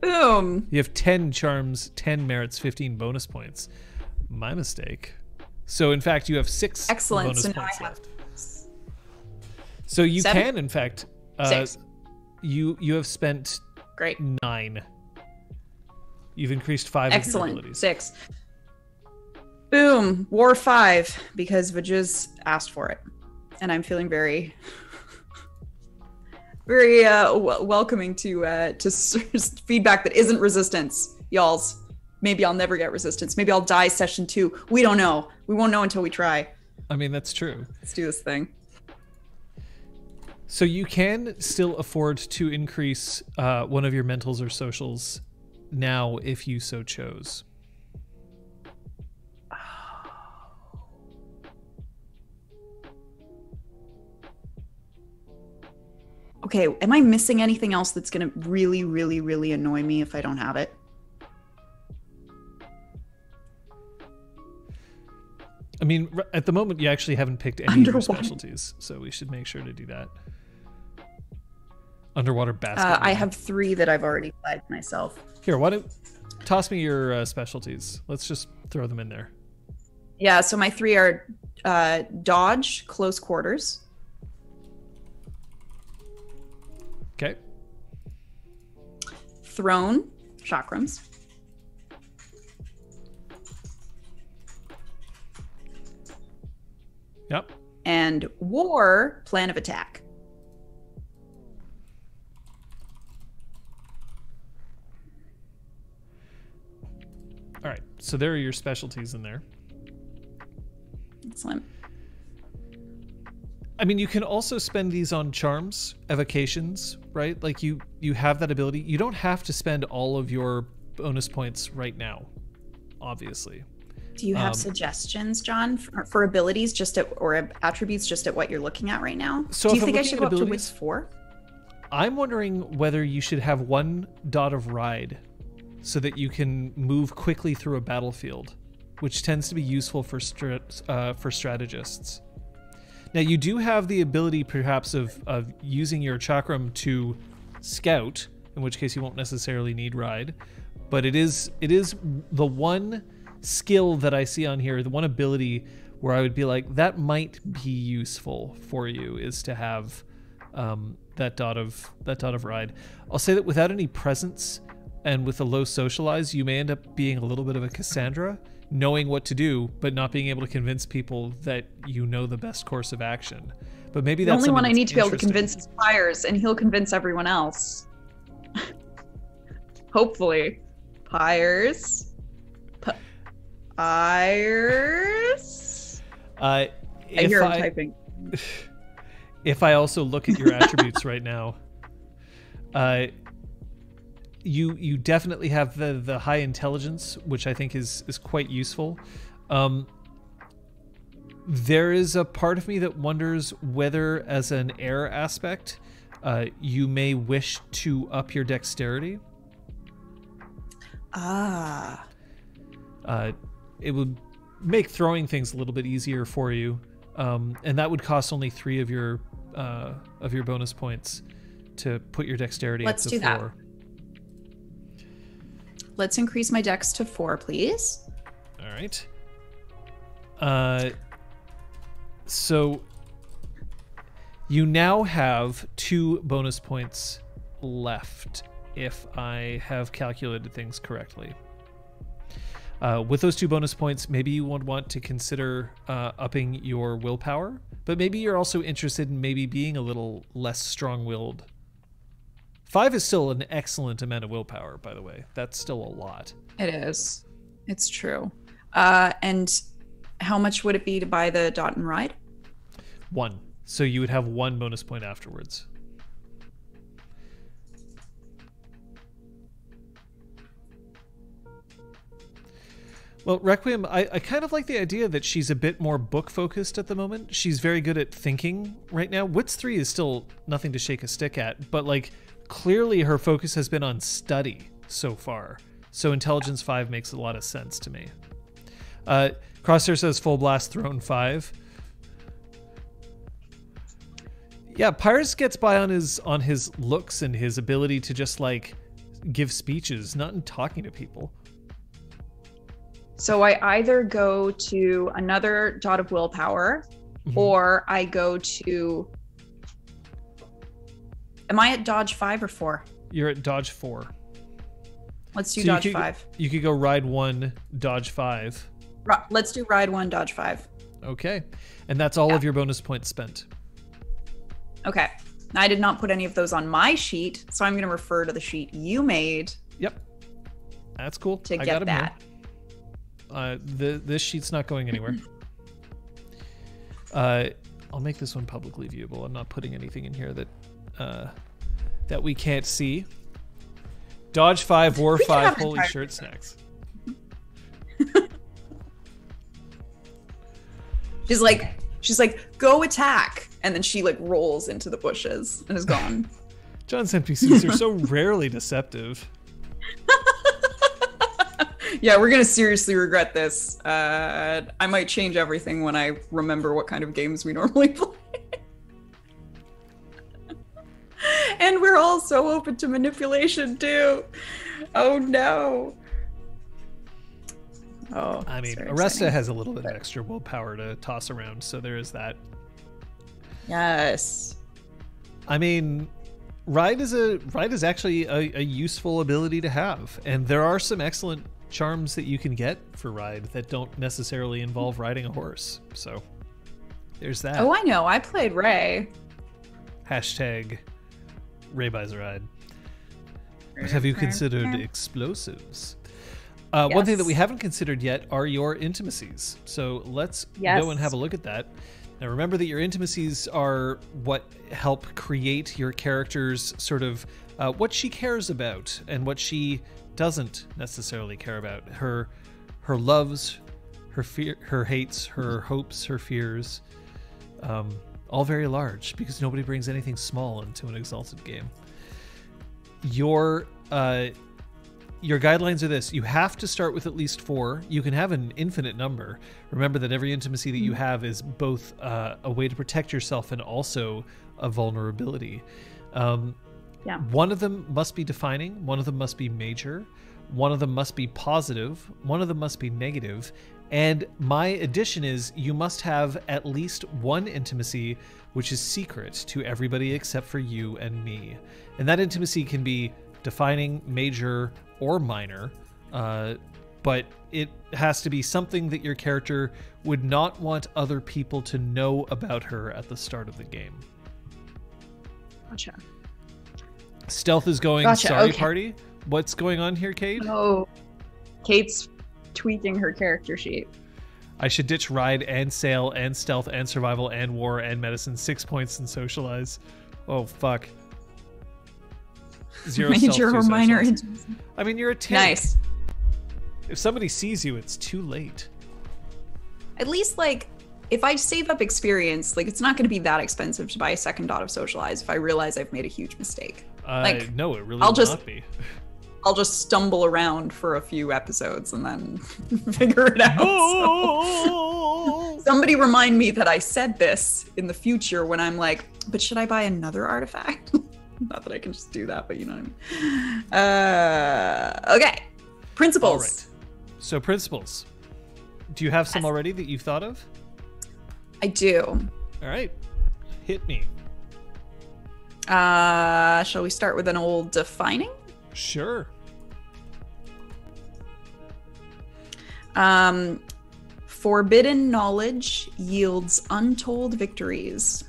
A: Boom.
B: You have 10 charms, 10 merits, 15 bonus points. My mistake. So, in fact, you have 6
A: Excellent.
B: bonus
A: So
B: points
A: now I have
B: left. So you
A: 7?
B: can, in fact,
A: 6.
B: You have spent
A: Great.
B: 9. You've increased 5 of your abilities.
A: 6. Boom. War 5 because Vajuz asked for it, and I'm feeling very, very welcoming to feedback that isn't resistance, y'all's. Maybe I'll never get resistance. Maybe I'll die session 2. We don't know. We won't know until we try.
B: I mean, that's true.
A: Let's do this thing.
B: So you can still afford to increase one of your mentals or socials now if you so chose.
A: Okay, am I missing anything else that's going to really, really, really annoy me if I don't have it?
B: I mean, at the moment, you actually haven't picked any of your specialties, so we should make sure to do that. Underwater basket.
A: I have 3 that I've already flagged myself.
B: Here, why don't toss me your specialties? Let's just throw them in there.
A: Yeah, so my 3 are dodge, close quarters.
B: Okay.
A: Throne, chakrams.
B: Yep.
A: And war, plan of attack.
B: All right. So there are your specialties in there.
A: Excellent.
B: I mean, you can also spend these on charms, evocations, right? Like you have that ability. You don't have to spend all of your bonus points right now, obviously.
A: Do you have suggestions, John, for abilities or attributes just at what you're looking at right now?
B: So
A: do you think I should go up to Wits 4?
B: I'm wondering whether you should have 1 dot of ride so that you can move quickly through a battlefield, which tends to be useful for strategists. Now, you do have the ability, perhaps, of using your chakram to scout, in which case you won't necessarily need ride. But it is the one skill that I see on here, the one ability where I would be like, that might be useful for you, is to have that dot of ride. I'll say that without any presence and with a low socialize, you may end up being a little bit of a Cassandra, knowing what to do, but not being able to convince people that you know the best course of action. But maybe that's
A: the only one I need to be able to convince is Pyres, and he'll convince everyone else. Hopefully. Pyres. Pyres. I hear him typing.
B: If I also look at your attributes right now, you definitely have the high intelligence, which I think is quite useful. There is a part of me that wonders whether, as an air aspect, you may wish to up your dexterity. It would make throwing things a little bit easier for you, and that would cost only 3 of your bonus points to put your dexterity up to 4.
A: Let's do that. Let's increase my dex to 4, please.
B: All right. So You now have 2 bonus points left, if I have calculated things correctly. With those 2 bonus points, maybe you would want to consider upping your willpower, but maybe you're also interested in maybe being a little less strong-willed. 5 is still an excellent amount of willpower, by the way. That's still a lot.
A: It is. It's true. And how much would it be to buy the dot and ride?
B: 1. So you would have 1 bonus point afterwards. Well, Requiem, I kind of like the idea that she's a bit more book-focused at the moment. She's very good at thinking right now. Wits 3 is still nothing to shake a stick at, but like clearly her focus has been on study so far. So Intelligence 5 makes a lot of sense to me. Crosshair says Full Blast Throne 5. Yeah, Pyrus gets by on his looks and his ability to just like give speeches, not in talking to people.
A: So I either go to another dot of willpower, or I go to... Am I at dodge 5 or 4?
B: You're at dodge 4.
A: Let's do dodge 5.
B: You could go ride 1, dodge 5.
A: Let's do ride 1, dodge 5.
B: Okay. And that's all of your bonus points spent.
A: Okay. I did not put any of those on my sheet, so I'm going to refer to the sheet you made.
B: Yep. That's cool.
A: To get that.
B: This sheet's not going anywhere. I'll make this one publicly viewable. I'm not putting anything in here that we can't see. Dodge 5, War 5, holy shirt snacks.
A: She's like, go attack. And then she like rolls into the bushes and is gone.
B: John's NPCs are so rarely deceptive.
A: Yeah, we're going to seriously regret this. I might change everything when I remember what kind of games we normally play. And we're all so open to manipulation too. Oh no. Oh,
B: I mean, Aresta has a little bit of extra willpower to toss around, so there is that.
A: Yes.
B: I mean, Ride is actually a useful ability to have, and there are some excellent charms that you can get for Ride that don't necessarily involve riding a horse. So there's that.
A: Oh, I know. I played Ray.
B: Hashtag Ray buys a ride. But have you considered explosives? Yes. One thing that we haven't considered yet are your intimacies. So let's go and have a look at that. Now remember that your intimacies are what help create your character's sort of what she cares about and what she doesn't necessarily care about. Her loves, her hates, her hopes, her fears, all very large because nobody brings anything small into an Exalted game. Your guidelines are this. You have to start with at least 4. You can have an infinite number. Remember that every intimacy that you have is both a way to protect yourself and also a vulnerability. One of them must be defining. One of them must be major. One of them must be positive. One of them must be negative. And my addition is you must have at least one intimacy which is secret to everybody except for you and me. And that intimacy can be defining, major, or minor, but it has to be something that your character would not want other people to know about her at the start of the game.
A: Gotcha.
B: Stealth is going, sorry, okay. Party. What's going on here, Kate?
A: Oh, Kate's tweaking her character sheet.
B: I should ditch Ride and Sail and Stealth and Survival and War and Medicine. 6 points and Socialize. Oh, fuck. 0
A: major or minor intimacy.
B: I mean, you're a 10.
A: Nice.
B: If somebody sees you, it's too late.
A: At least, like, if I save up experience, like, it's not going to be that expensive to buy a second dot of Socialize if I realize I've made a huge mistake.
B: No, it really will not be.
A: I'll just stumble around for a few episodes and then figure it out. So. Somebody remind me that I said this in the future when I'm like, but should I buy another artifact? Not that I can just do that, but you know what I mean. Okay. Principles.
B: All right. So principles. Do you have some already that you've thought of?
A: I do.
B: All right. Hit me.
A: Shall we start with an old defining?
B: Sure.
A: Forbidden knowledge yields untold victories.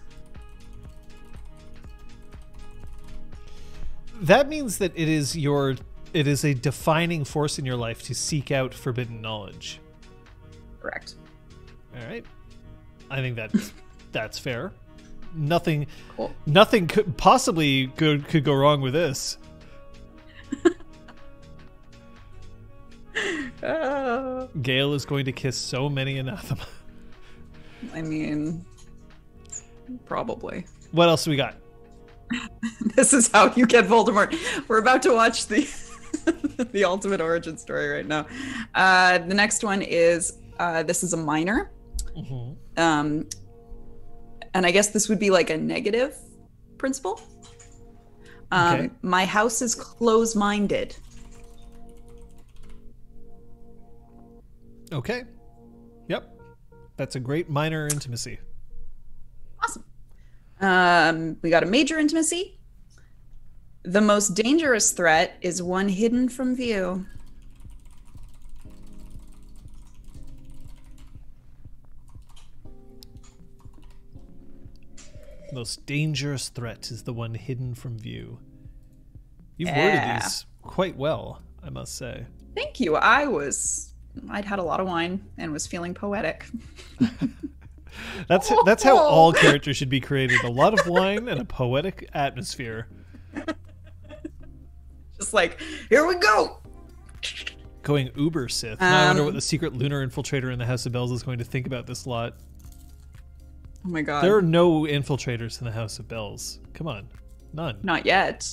B: That means that it is a defining force in your life to seek out forbidden knowledge.
A: Correct.
B: All right. I think that's fair. Nothing
A: Cool.
B: Nothing could possibly could go wrong with this. Gale is going to kiss so many anathema.
A: I mean, probably.
B: What else do we got?
A: This is how you get Voldemort. We're about to watch the the ultimate origin story right now. The next one is this is a minor.
B: Mm-hmm.
A: And I guess this would be like a negative principle.
B: Okay.
A: My house is close-minded.
B: Okay. Yep. That's a great minor intimacy.
A: Awesome. We got a major intimacy. The most dangerous threat is one hidden from view.
B: Most dangerous threat is the one hidden from view. You've worded these quite well, I must say.
A: Thank you. I'd had a lot of wine and was feeling poetic.
B: That's how all characters should be created. A lot of wine and a poetic atmosphere.
A: Just like, here we go.
B: Going uber Sith. Now I wonder what the secret lunar infiltrator in the House of Bells is going to think about this lot.
A: Oh my god.
B: There are no infiltrators in the House of Bells. Come on. None.
A: Not yet.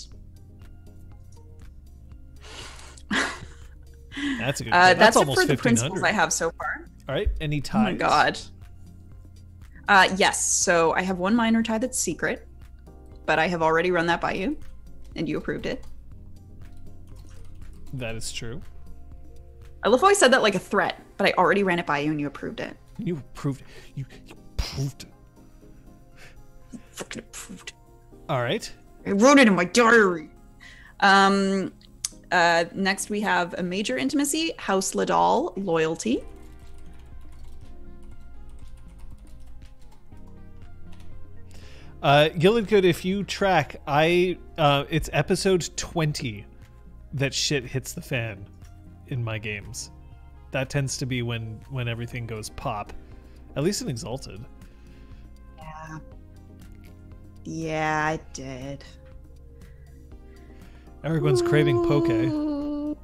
B: That's a good
A: that's it
B: almost
A: for the
B: 1500.
A: principles I have so far.
B: All right. Any ties?
A: Oh my god. Yes. So I have one minor tie that's secret, but I have already run that by you, and you approved it.
B: That is true.
A: I love how I said that like a threat, but I already ran it by you and you approved it.
B: You approved it. You proved it.
A: Fucking approved.
B: All right.
A: I wrote it in my diary. Next we have a major intimacy, House Ladal, loyalty.
B: Gilligud, if you track, it's episode 20 that shit hits the fan in my games. That tends to be when everything goes pop. At least in Exalted.
A: Yeah. Yeah, I did.
B: Everyone's craving poke.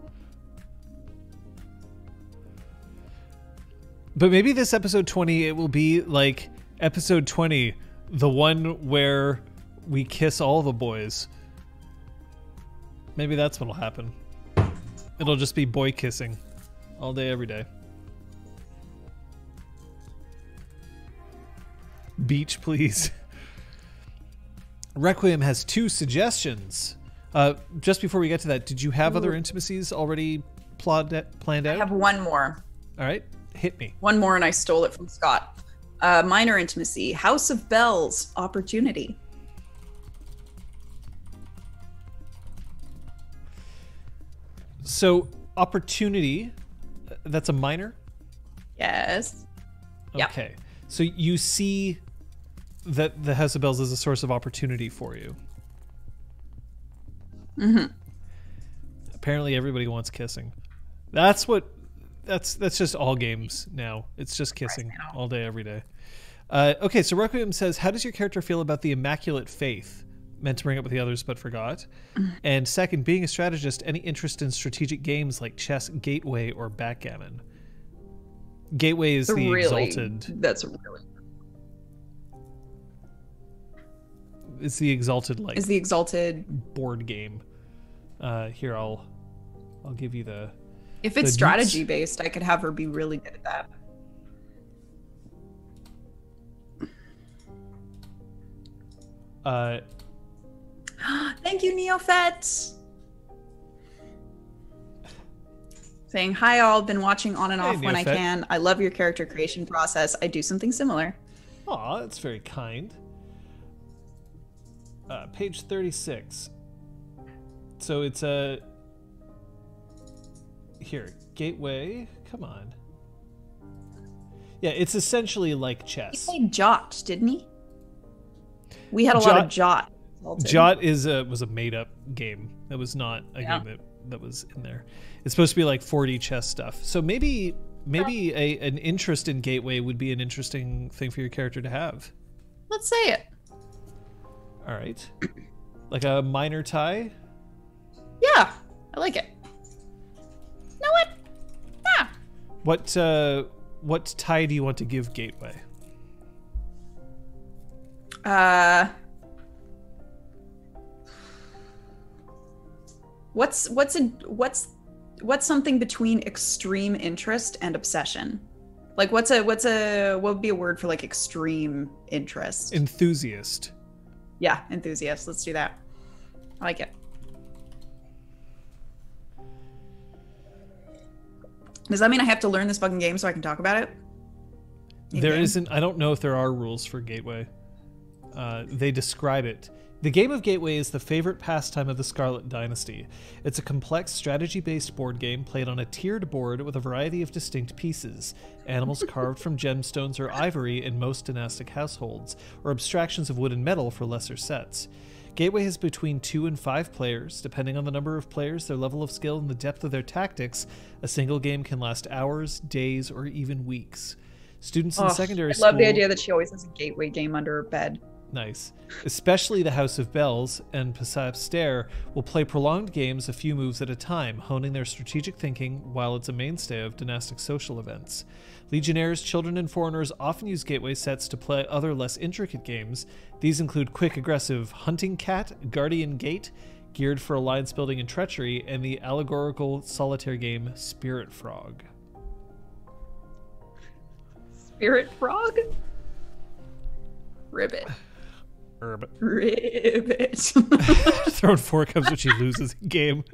B: But maybe this episode 20, it will be like episode 20, the one where we kiss all the boys. Maybe that's what'll happen. It'll just be boy kissing all day, every day. Beach, please. Requiem has 2 suggestions. Just before we get to that, did you have other intimacies already planned out?
A: I have one more.
B: All right, hit me.
A: One more, and I stole it from Scott. Minor intimacy, House of Bells, opportunity.
B: So, opportunity, that's a minor?
A: Yes.
B: Okay. Yeah. So you see that the House of Bells is a source of opportunity for you.
A: Mm-hmm.
B: Apparently everybody wants kissing. That's just all games now. It's just kissing all day, every day. Okay, so Requiem says, how does your character feel about the Immaculate Faith? Meant to bring up with the others, but forgot. And second, being a strategist, any interest in strategic games like chess, Gateway, or backgammon? Gateway is the Exalted.
A: That's really.
B: It's the Exalted
A: Is the Exalted
B: board game. Here, I'll give you the.
A: If it's strategy based, I could have her be really good at that. Thank you, Neofet. Saying, hi all, been watching on and off when I can. I love your character creation process. I do something similar.
B: Aw, that's very kind. Page 36. So it's a... Here, gateway. Come on. Yeah, it's essentially like chess.
A: He played Jot, didn't he? We had a lot of Jot.
B: Jot was a made-up game. That was not a game that was in there. It's supposed to be like 4D chess stuff. So maybe an interest in gateway would be an interesting thing for your character to have.
A: Let's say it.
B: All right. Like a minor tie?
A: Yeah, I like it. You know what? Yeah.
B: What tie do you want to give gateway?
A: What's something between extreme interest and obsession? Like what would be a word for like extreme interest?
B: Enthusiast.
A: Yeah, enthusiast. Let's do that. I like it. Does that mean I have to learn this fucking game so I can talk about it?
B: There isn't. I don't know if there are rules for Gateway. They describe it. The game of Gateway is the favorite pastime of the Scarlet Dynasty. It's a complex strategy-based board game played on a tiered board with a variety of distinct pieces, animals carved from gemstones or ivory in most dynastic households, or abstractions of wood and metal for lesser sets. Gateway has between 2 and 5 players. Depending on the number of players, their level of skill, and the depth of their tactics, a single game can last hours, days, or even weeks. Students in secondary school...
A: I love the idea that she always has a Gateway game under her bed.
B: Nice. Especially the House of Bells and Passat Stair will play prolonged games a few moves at a time, honing their strategic thinking while it's a mainstay of dynastic social events. Legionnaires, children, and foreigners often use Gateway sets to play other less intricate games. These include quick, aggressive Hunting Cat, Guardian Gate, geared for alliance building and treachery, and the allegorical solitaire game Spirit Frog.
A: Spirit Frog? Ribbit. Ribbit.
B: Throwing 4 cups when she loses a game.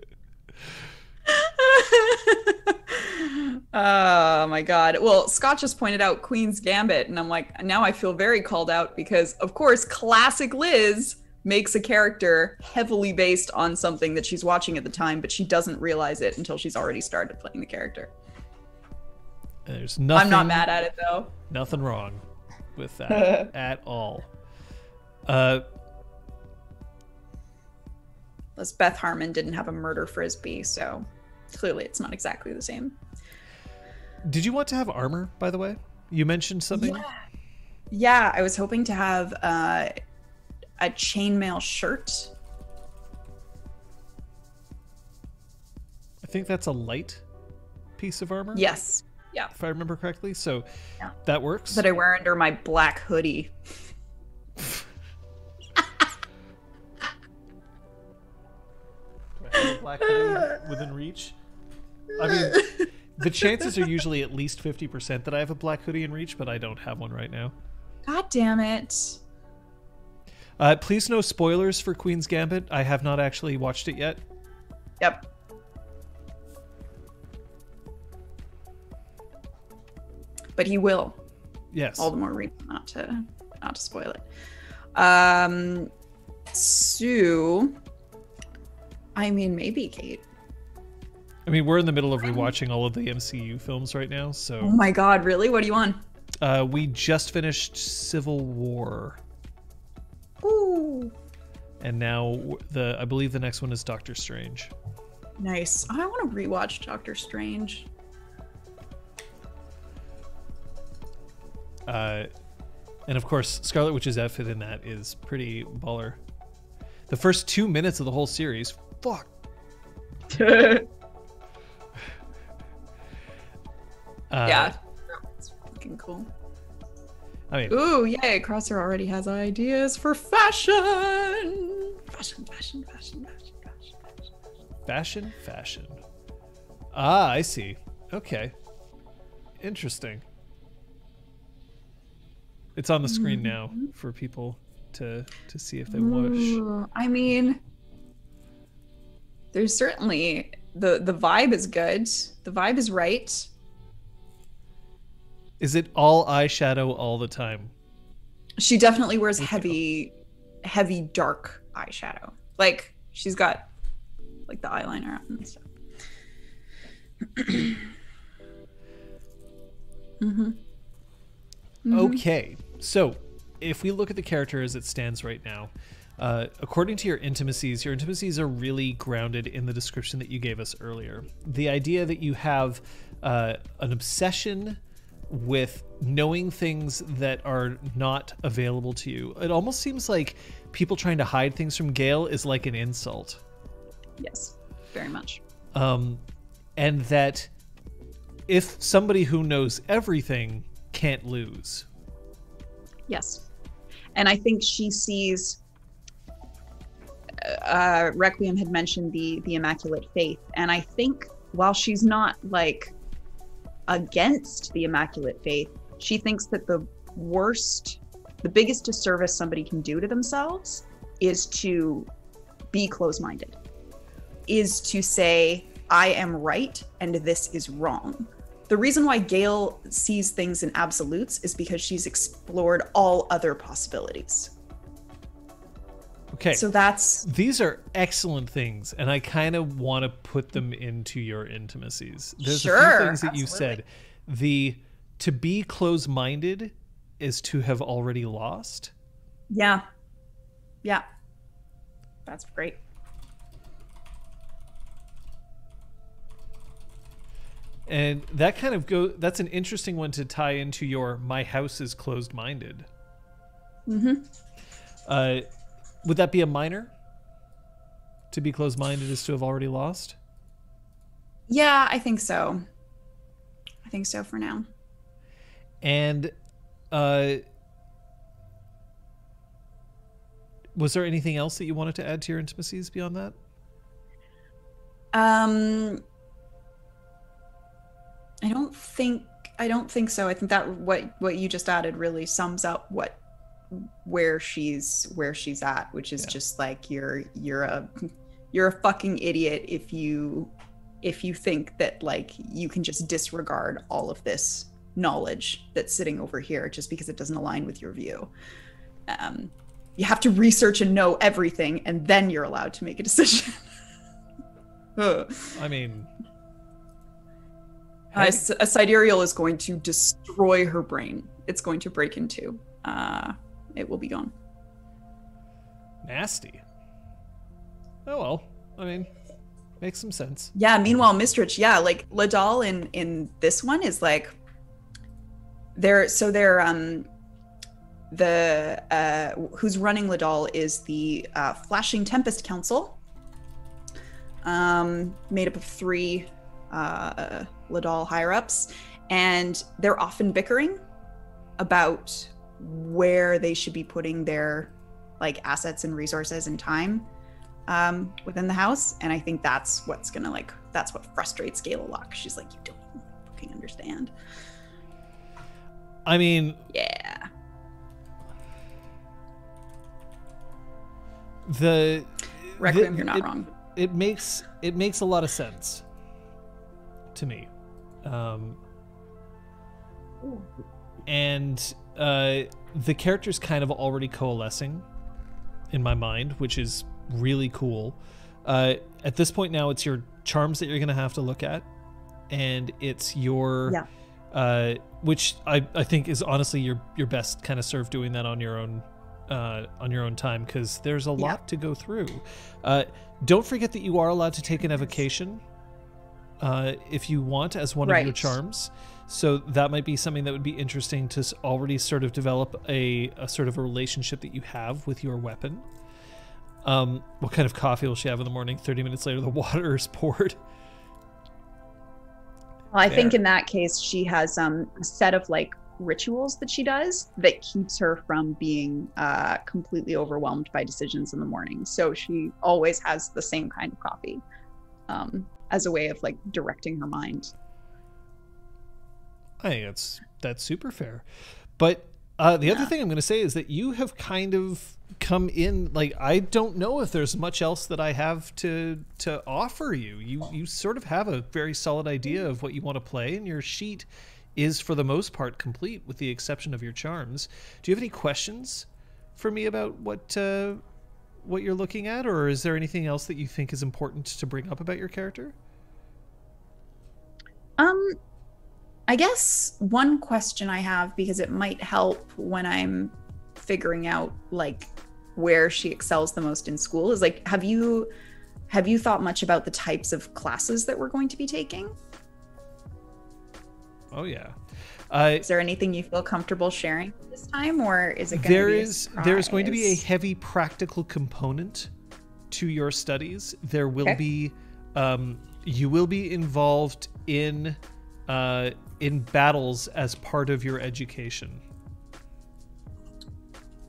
A: Oh my god. Well, Scott just pointed out Queen's Gambit, and I'm like, now I feel very called out because, of course, classic Liz makes a character heavily based on something that she's watching at the time, but she doesn't realize it until she's already started playing the character.
B: There's nothing.
A: I'm not mad at it, though.
B: Nothing wrong with that at all.
A: Beth Harmon didn't have a murder frisbee, so clearly it's not exactly the same.
B: Did you want to have armor, by the way? You mentioned something?
A: Yeah, I was hoping to have a chainmail shirt.
B: I think that's a light piece of armor.
A: Yes. Yeah.
B: If I remember correctly. So that works.
A: That I wear under my black hoodie.
B: Black hoodie within reach. I mean, the chances are usually at least 50% that I have a black hoodie in reach, but I don't have one right now.
A: God damn it.
B: Please no spoilers for Queen's Gambit. I have not actually watched it yet.
A: Yep. But he will.
B: Yes.
A: All the more reason not to spoil it. Sue. I mean, maybe Kate.
B: I mean, we're in the middle of rewatching all of the MCU films right now, so...
A: Oh my god, really? What are you on?
B: We just finished Civil War.
A: Ooh.
B: And now, I believe the next one is Doctor Strange.
A: Nice. I want to rewatch Doctor Strange.
B: And of course, Scarlet Witch's outfit in that is pretty baller. The first 2 minutes of the whole series, fuck.
A: Yeah, it's fucking cool.
B: I mean,
A: ooh, yay! Crosser already has ideas for fashion. Fashion.
B: Ah, I see. Okay, interesting. It's on the screen now for people to see if they wish.
A: I mean, there's certainly the vibe is good. The vibe is right.
B: Is it all eyeshadow all the time?
A: She definitely wears heavy dark eyeshadow. Like she's got like the eyeliner on and stuff.
B: Okay, so if we look at the character as it stands right now, according to your intimacies are really grounded in the description that you gave us earlier. The idea that you have an obsession with knowing things that are not available to you. It almost seems like people trying to hide things from Gale is like an insult.
A: Yes, very much.
B: And that if somebody who knows everything can't lose.
A: Yes. And I think she sees, Requiem had mentioned the Immaculate Faith. And I think while she's not like against the Immaculate Faith, she thinks that the biggest disservice somebody can do to themselves is to be closed-minded, is to say, I am right and this is wrong. The reason why Gale sees things in absolutes is because she's explored all other possibilities.
B: Okay.
A: So
B: these are excellent things, and I kind of want to put them into your intimacies. There's a few things that you said. To be close-minded is to have already lost.
A: Yeah. Yeah. That's great.
B: And that kind of that's an interesting one to tie into your my house is closed-minded. Would that be a minor? To be closed-minded is to have already lost?
A: Yeah, I think so. I think so for now.
B: And was there anything else that you wanted to add to your intimacies beyond that?
A: I don't think so. I think that what you just added really sums up where she's at, which is just like you're a fucking idiot if you think that like you can just disregard all of this knowledge that's sitting over here just because it doesn't align with your view. You have to research and know everything, and then you're allowed to make a decision.
B: I mean,
A: a sidereal is going to destroy her brain. It's going to break in two. It will be gone.
B: Nasty. Oh well. I mean, makes some sense.
A: Yeah. Meanwhile, Mistrich, like Ladal in this one is like who's running Ladal is the Flashing Tempest Council, made up of 3 Ladal higher-ups, and they're often bickering about where they should be putting their like assets and resources and time within the house. And I think that's what frustrates Gale a lot. She's like, you don't even fucking understand.
B: I mean,
A: yeah. Requiem, you're not wrong.
B: It makes a lot of sense to me. And the character's kind of already coalescing in my mind, which is really cool. At this point now, it's your charms that you're going to have to look at, and it's your which I think is honestly your best kind of served doing that on your own time, because there's a lot to go through. Don't forget that you are allowed to take an evocation if you want as one of your charms. So that might be something that would be interesting to already sort of develop a sort of a relationship that you have with your weapon. What kind of coffee will she have in the morning? 30 minutes later, the water is poured.
A: Well, I think in that case, she has a set of like rituals that she does that keeps her from being completely overwhelmed by decisions in the morning. So she always has the same kind of coffee as a way of like directing her mind.
B: I think that's super fair. But the other thing I'm going to say is that you have kind of come in, like, I don't know if there's much else that I have to offer you. You sort of have a very solid idea of what you want to play, and your sheet is for the most part complete with the exception of your charms. Do you have any questions for me about what what you're looking at, or is there anything else that you think is important to bring up about your character?
A: I guess one question I have, because it might help when I'm figuring out like where she excels the most in school, is like, have you thought much about the types of classes that we're going to be taking?
B: Oh yeah.
A: Is there anything you feel comfortable sharing this time, or is it going to be a surprise?
B: There's going to be a heavy practical component to your studies. There will be you will be involved in battles as part of your education.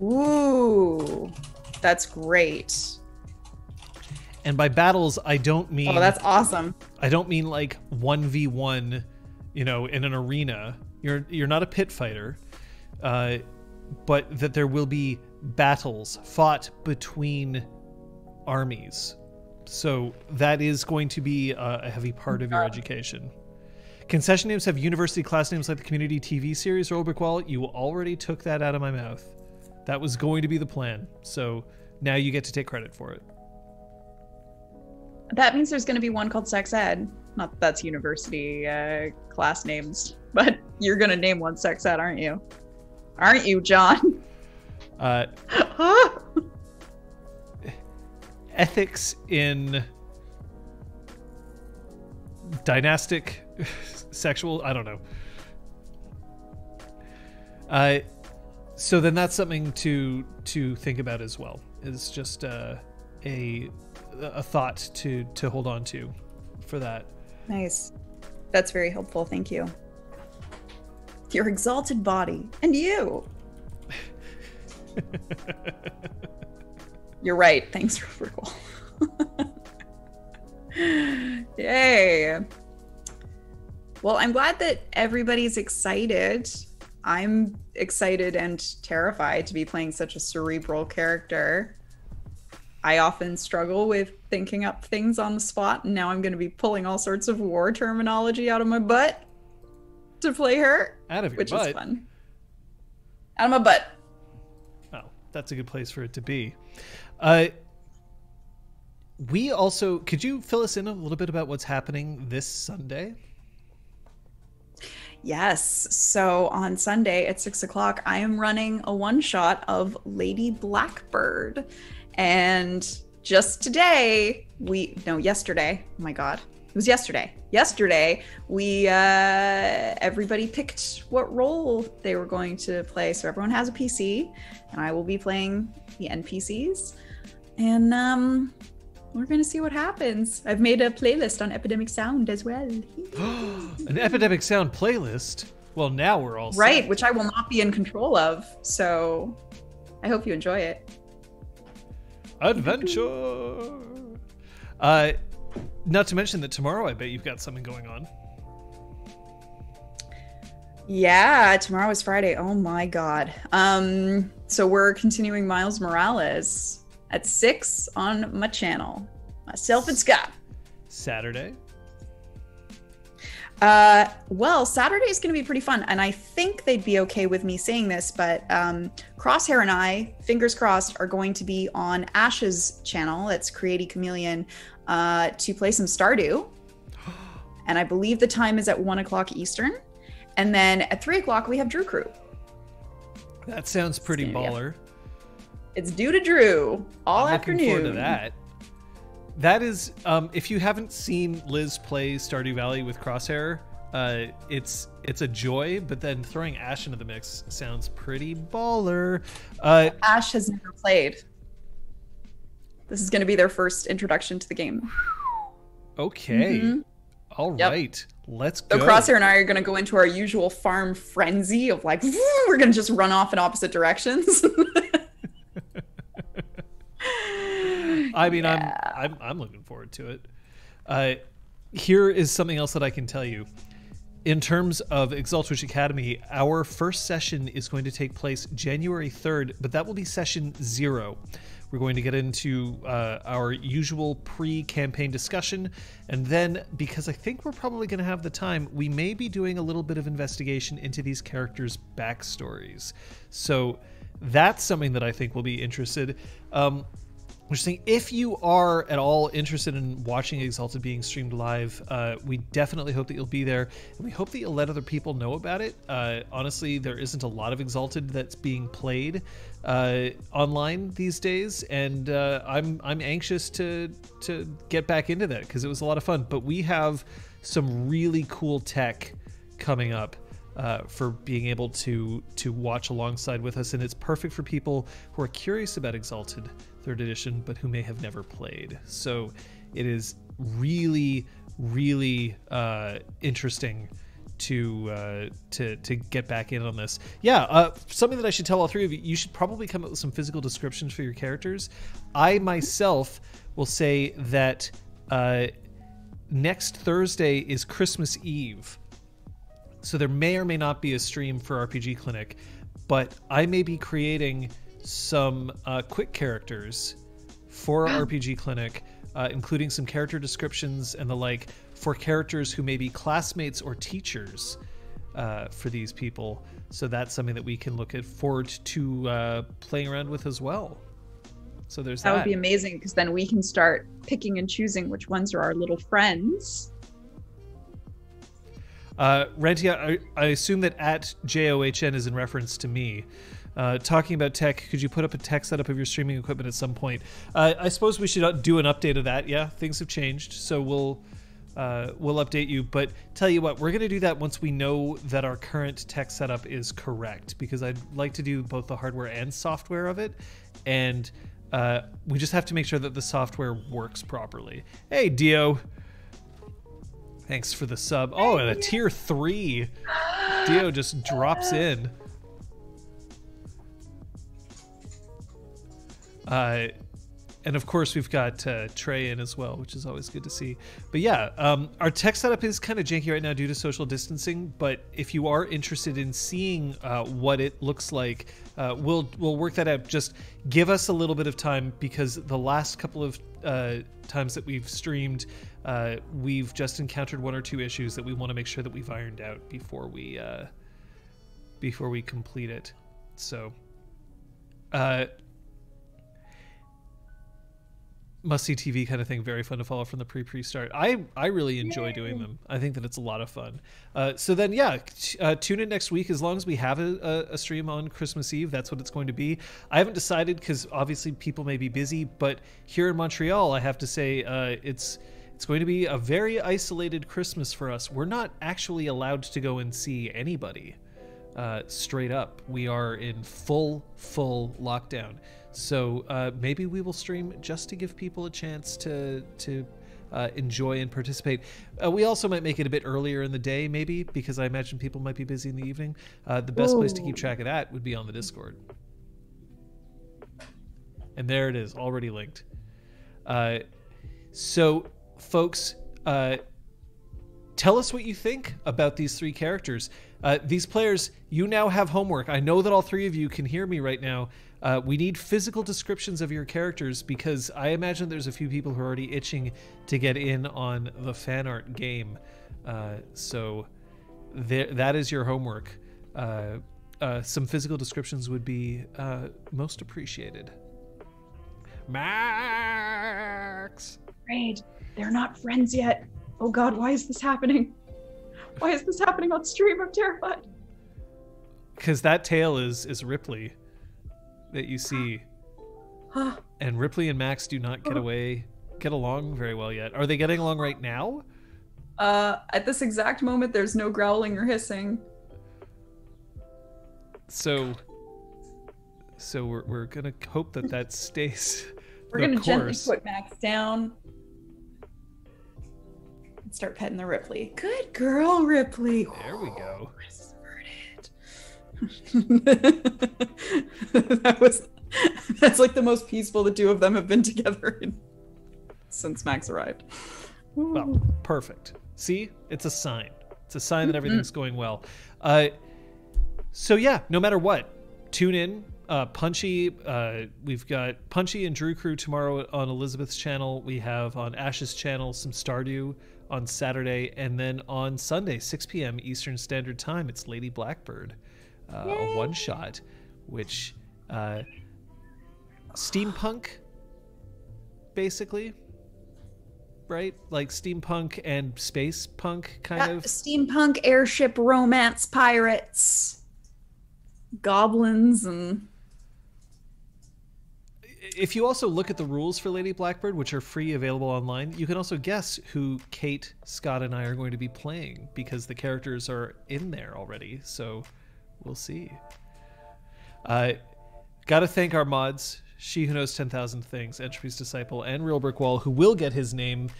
A: Ooh, that's great.
B: And by battles, I don't mean...
A: Oh, that's awesome.
B: I don't mean like 1v1, in an arena. You're not a pit fighter, but that there will be battles fought between armies. So that is going to be a heavy part of your education. Concession names have university class names like the Community TV series or Old Wall. You already took that out of my mouth. That was going to be the plan. So now you get to take credit for it.
A: That means there's going to be one called Sex Ed. Not that that's university class names, but you're going to name one Sex Ed, aren't you? Aren't you, John?
B: Ethics in dynastic sexual, I don't know. So then that's something to think about as well. It's just a thought to hold on to for that.
A: Nice. That's very helpful. Thank you. Your exalted body and you. You're right. Thanks, Riverwall. Yay. Well, I'm glad that everybody's excited. I'm excited and terrified to be playing such a cerebral character. I often struggle with thinking up things on the spot, and now I'm going to be pulling all sorts of war terminology out of my butt to play her.
B: Out of your
A: which
B: butt?
A: Is fun. Out of my butt.
B: Oh, that's a good place for it to be. We also, could you fill us in a little bit about what's happening this Sunday?
A: Yes. So on Sunday at 6 o'clock, I am running a one-shot of Lady Blackbird. And just today, yesterday. Oh my God. It was yesterday. Yesterday, everybody picked what role they were going to play. So everyone has a PC, and I will be playing the NPCs. And we're going to see what happens. I've made a playlist on Epidemic Sound as well.
B: An Epidemic Sound playlist? Well, now we're all
A: right,
B: set.
A: Which I will not be in control of. So I hope you enjoy it.
B: Adventure! Not to mention that tomorrow I bet you've got something going on.
A: Yeah, tomorrow is Friday. Oh my God. So we're continuing Miles Morales at 6 on my channel. Myself and Scott.
B: Saturday?
A: Well, Saturday is going to be pretty fun, and I think they'd be okay with me saying this, but Crosshair and I, fingers crossed, are going to be on Ash's channel, that's Creaty Chameleon, to play some Stardew. And I believe the time is at 1 o'clock Eastern. And then at 3 o'clock, we have Drew Crew.
B: That sounds pretty baller.
A: It's due to Drew all afternoon.
B: Looking forward to that. That is, if you haven't seen Liz play Stardew Valley with Crosshair, it's a joy, but then throwing Ash into the mix sounds pretty baller.
A: Ash has never played. This is going to be their first introduction to the game.
B: Okay. Mm-hmm. All right. Let's go.
A: So Crosshair and I are going to go into our usual farm frenzy of like, we're going to just run off in opposite directions.
B: I mean, yeah. I'm looking forward to it. Here is something else that I can tell you. In terms of ExalTwitch Academy, our first session is going to take place January 3rd, but that will be session 0. We're going to get into our usual pre-campaign discussion, and then, because I think we're probably going to have the time, we may be doing a little bit of investigation into these characters' backstories. So that's something that I think will be interested. Interesting. If you are at all interested in watching Exalted being streamed live, we definitely hope that you'll be there. And we hope that you'll let other people know about it. Honestly, there isn't a lot of Exalted that's being played online these days, and I'm anxious to get back into that because it was a lot of fun. But we have some really cool tech coming up for being able to watch alongside with us, and it's perfect for people who are curious about Exalted 3rd edition but who may have never played. So it is really interesting to get back in on this. Something that I should tell all three of you: you should probably come up with some physical descriptions for your characters. I myself will say that next Thursday is Christmas Eve, so there may or may not be a stream for RPG Clinic, but I may be creating some quick characters for RPG Clinic, including some character descriptions and the like for characters who may be classmates or teachers for these people. So that's something that we can look forward to playing around with as well. So there's that.
A: That would be amazing, because then we can start picking and choosing which ones are our little friends.
B: Rentia, I assume that at JOHN is in reference to me. Talking about tech, could you put up a tech setup of your streaming equipment at some point? I suppose we should do an update of that. Yeah, things have changed, so we'll update you. But tell you what, we're going to do that once we know that our current tech setup is correct, because I'd like to do both the hardware and software of it, and we just have to make sure that the software works properly. Hey, Dio. Thanks for the sub. Oh, and a tier 3. Dio just drops in. And of course we've got Trey in as well, which is always good to see. But yeah, our tech setup is kind of janky right now due to social distancing, but if you are interested in seeing what it looks like, we'll work that out. Just give us a little bit of time, because the last couple of times that we've streamed, we've just encountered 1 or 2 issues that we want to make sure that we've ironed out before we complete it. So must-see TV kind of thing, very fun to follow from the pre-start. I really enjoy doing them. I think that it's a lot of fun. So then, yeah, tune in next week. As long as we have a stream on Christmas Eve, that's what it's going to be. I haven't decided, because obviously people may be busy, but here in Montreal, I have to say it's going to be a very isolated Christmas for us. We're not actually allowed to go and see anybody. Straight up, we are in full lockdown. So maybe we will stream just to give people a chance to enjoy and participate. We also might make it a bit earlier in the day, maybe, because I imagine people might be busy in the evening. The best place to keep track of that would be on the Discord. And there it is, already linked. So, folks, tell us what you think about these 3 characters. These players, you now have homework. I know that all 3 of you can hear me right now. We need physical descriptions of your characters, because I imagine there's a few people who are already itching to get in on the fan art game. So that is your homework. Some physical descriptions would be most appreciated. Max!
A: Great. They're not friends yet. Oh God, why is this happening? Why is this happening on stream? I'm terrified.
B: Because that tail is Ripley that you see. And Ripley and Max do not get along very well yet. Are they getting along right now?
A: At this exact moment, there's no growling or hissing.
B: So we're gonna hope that stays.
A: We're gonna gently put Max down and start petting the Ripley. Good girl, Ripley.
B: There we go.
A: That's like the most peaceful the 2 of them have been together since Max arrived.
B: Well, perfect. See, it's a sign. It's a sign that everything's going well. So yeah, no matter what, tune in. Punchy, we've got Punchy and Drew Crew tomorrow on Elizabeth's channel. We have on Ash's channel some Stardew on Saturday, and then on Sunday, 6 p.m. Eastern Standard Time, it's Lady Blackbird, a one-shot, which steampunk basically. Right? Like steampunk and space punk kind of.
A: Steampunk, airship, romance, pirates, goblins, and...
B: If you also look at the rules for Lady Blackbird, which are free, available online, you can also guess who Kate, Scott, and I are going to be playing, because the characters are in there already, so we'll see. Gotta thank our mods, She Who Knows 10,000 Things, Entropy's Disciple, and Real Brick Wall, who will get his name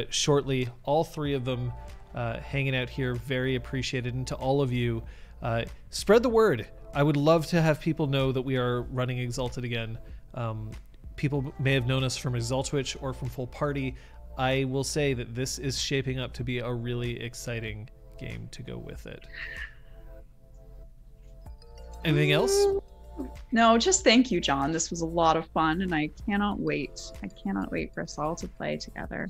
B: shortly. All three of them hanging out here, very appreciated. And to all of you, spread the word. I would love to have people know that we are running Exalted again. People may have known us from ExalTwitch or from Full Party. I will say that this is shaping up to be a really exciting game to go with it. Anything else?
A: No, just thank you, John. This was a lot of fun, and I cannot wait. I cannot wait for us all to play together.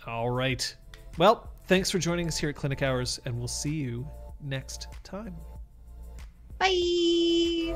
B: All right. Well, thanks for joining us here at Clinic Hours, and we'll see you next time.
A: Bye!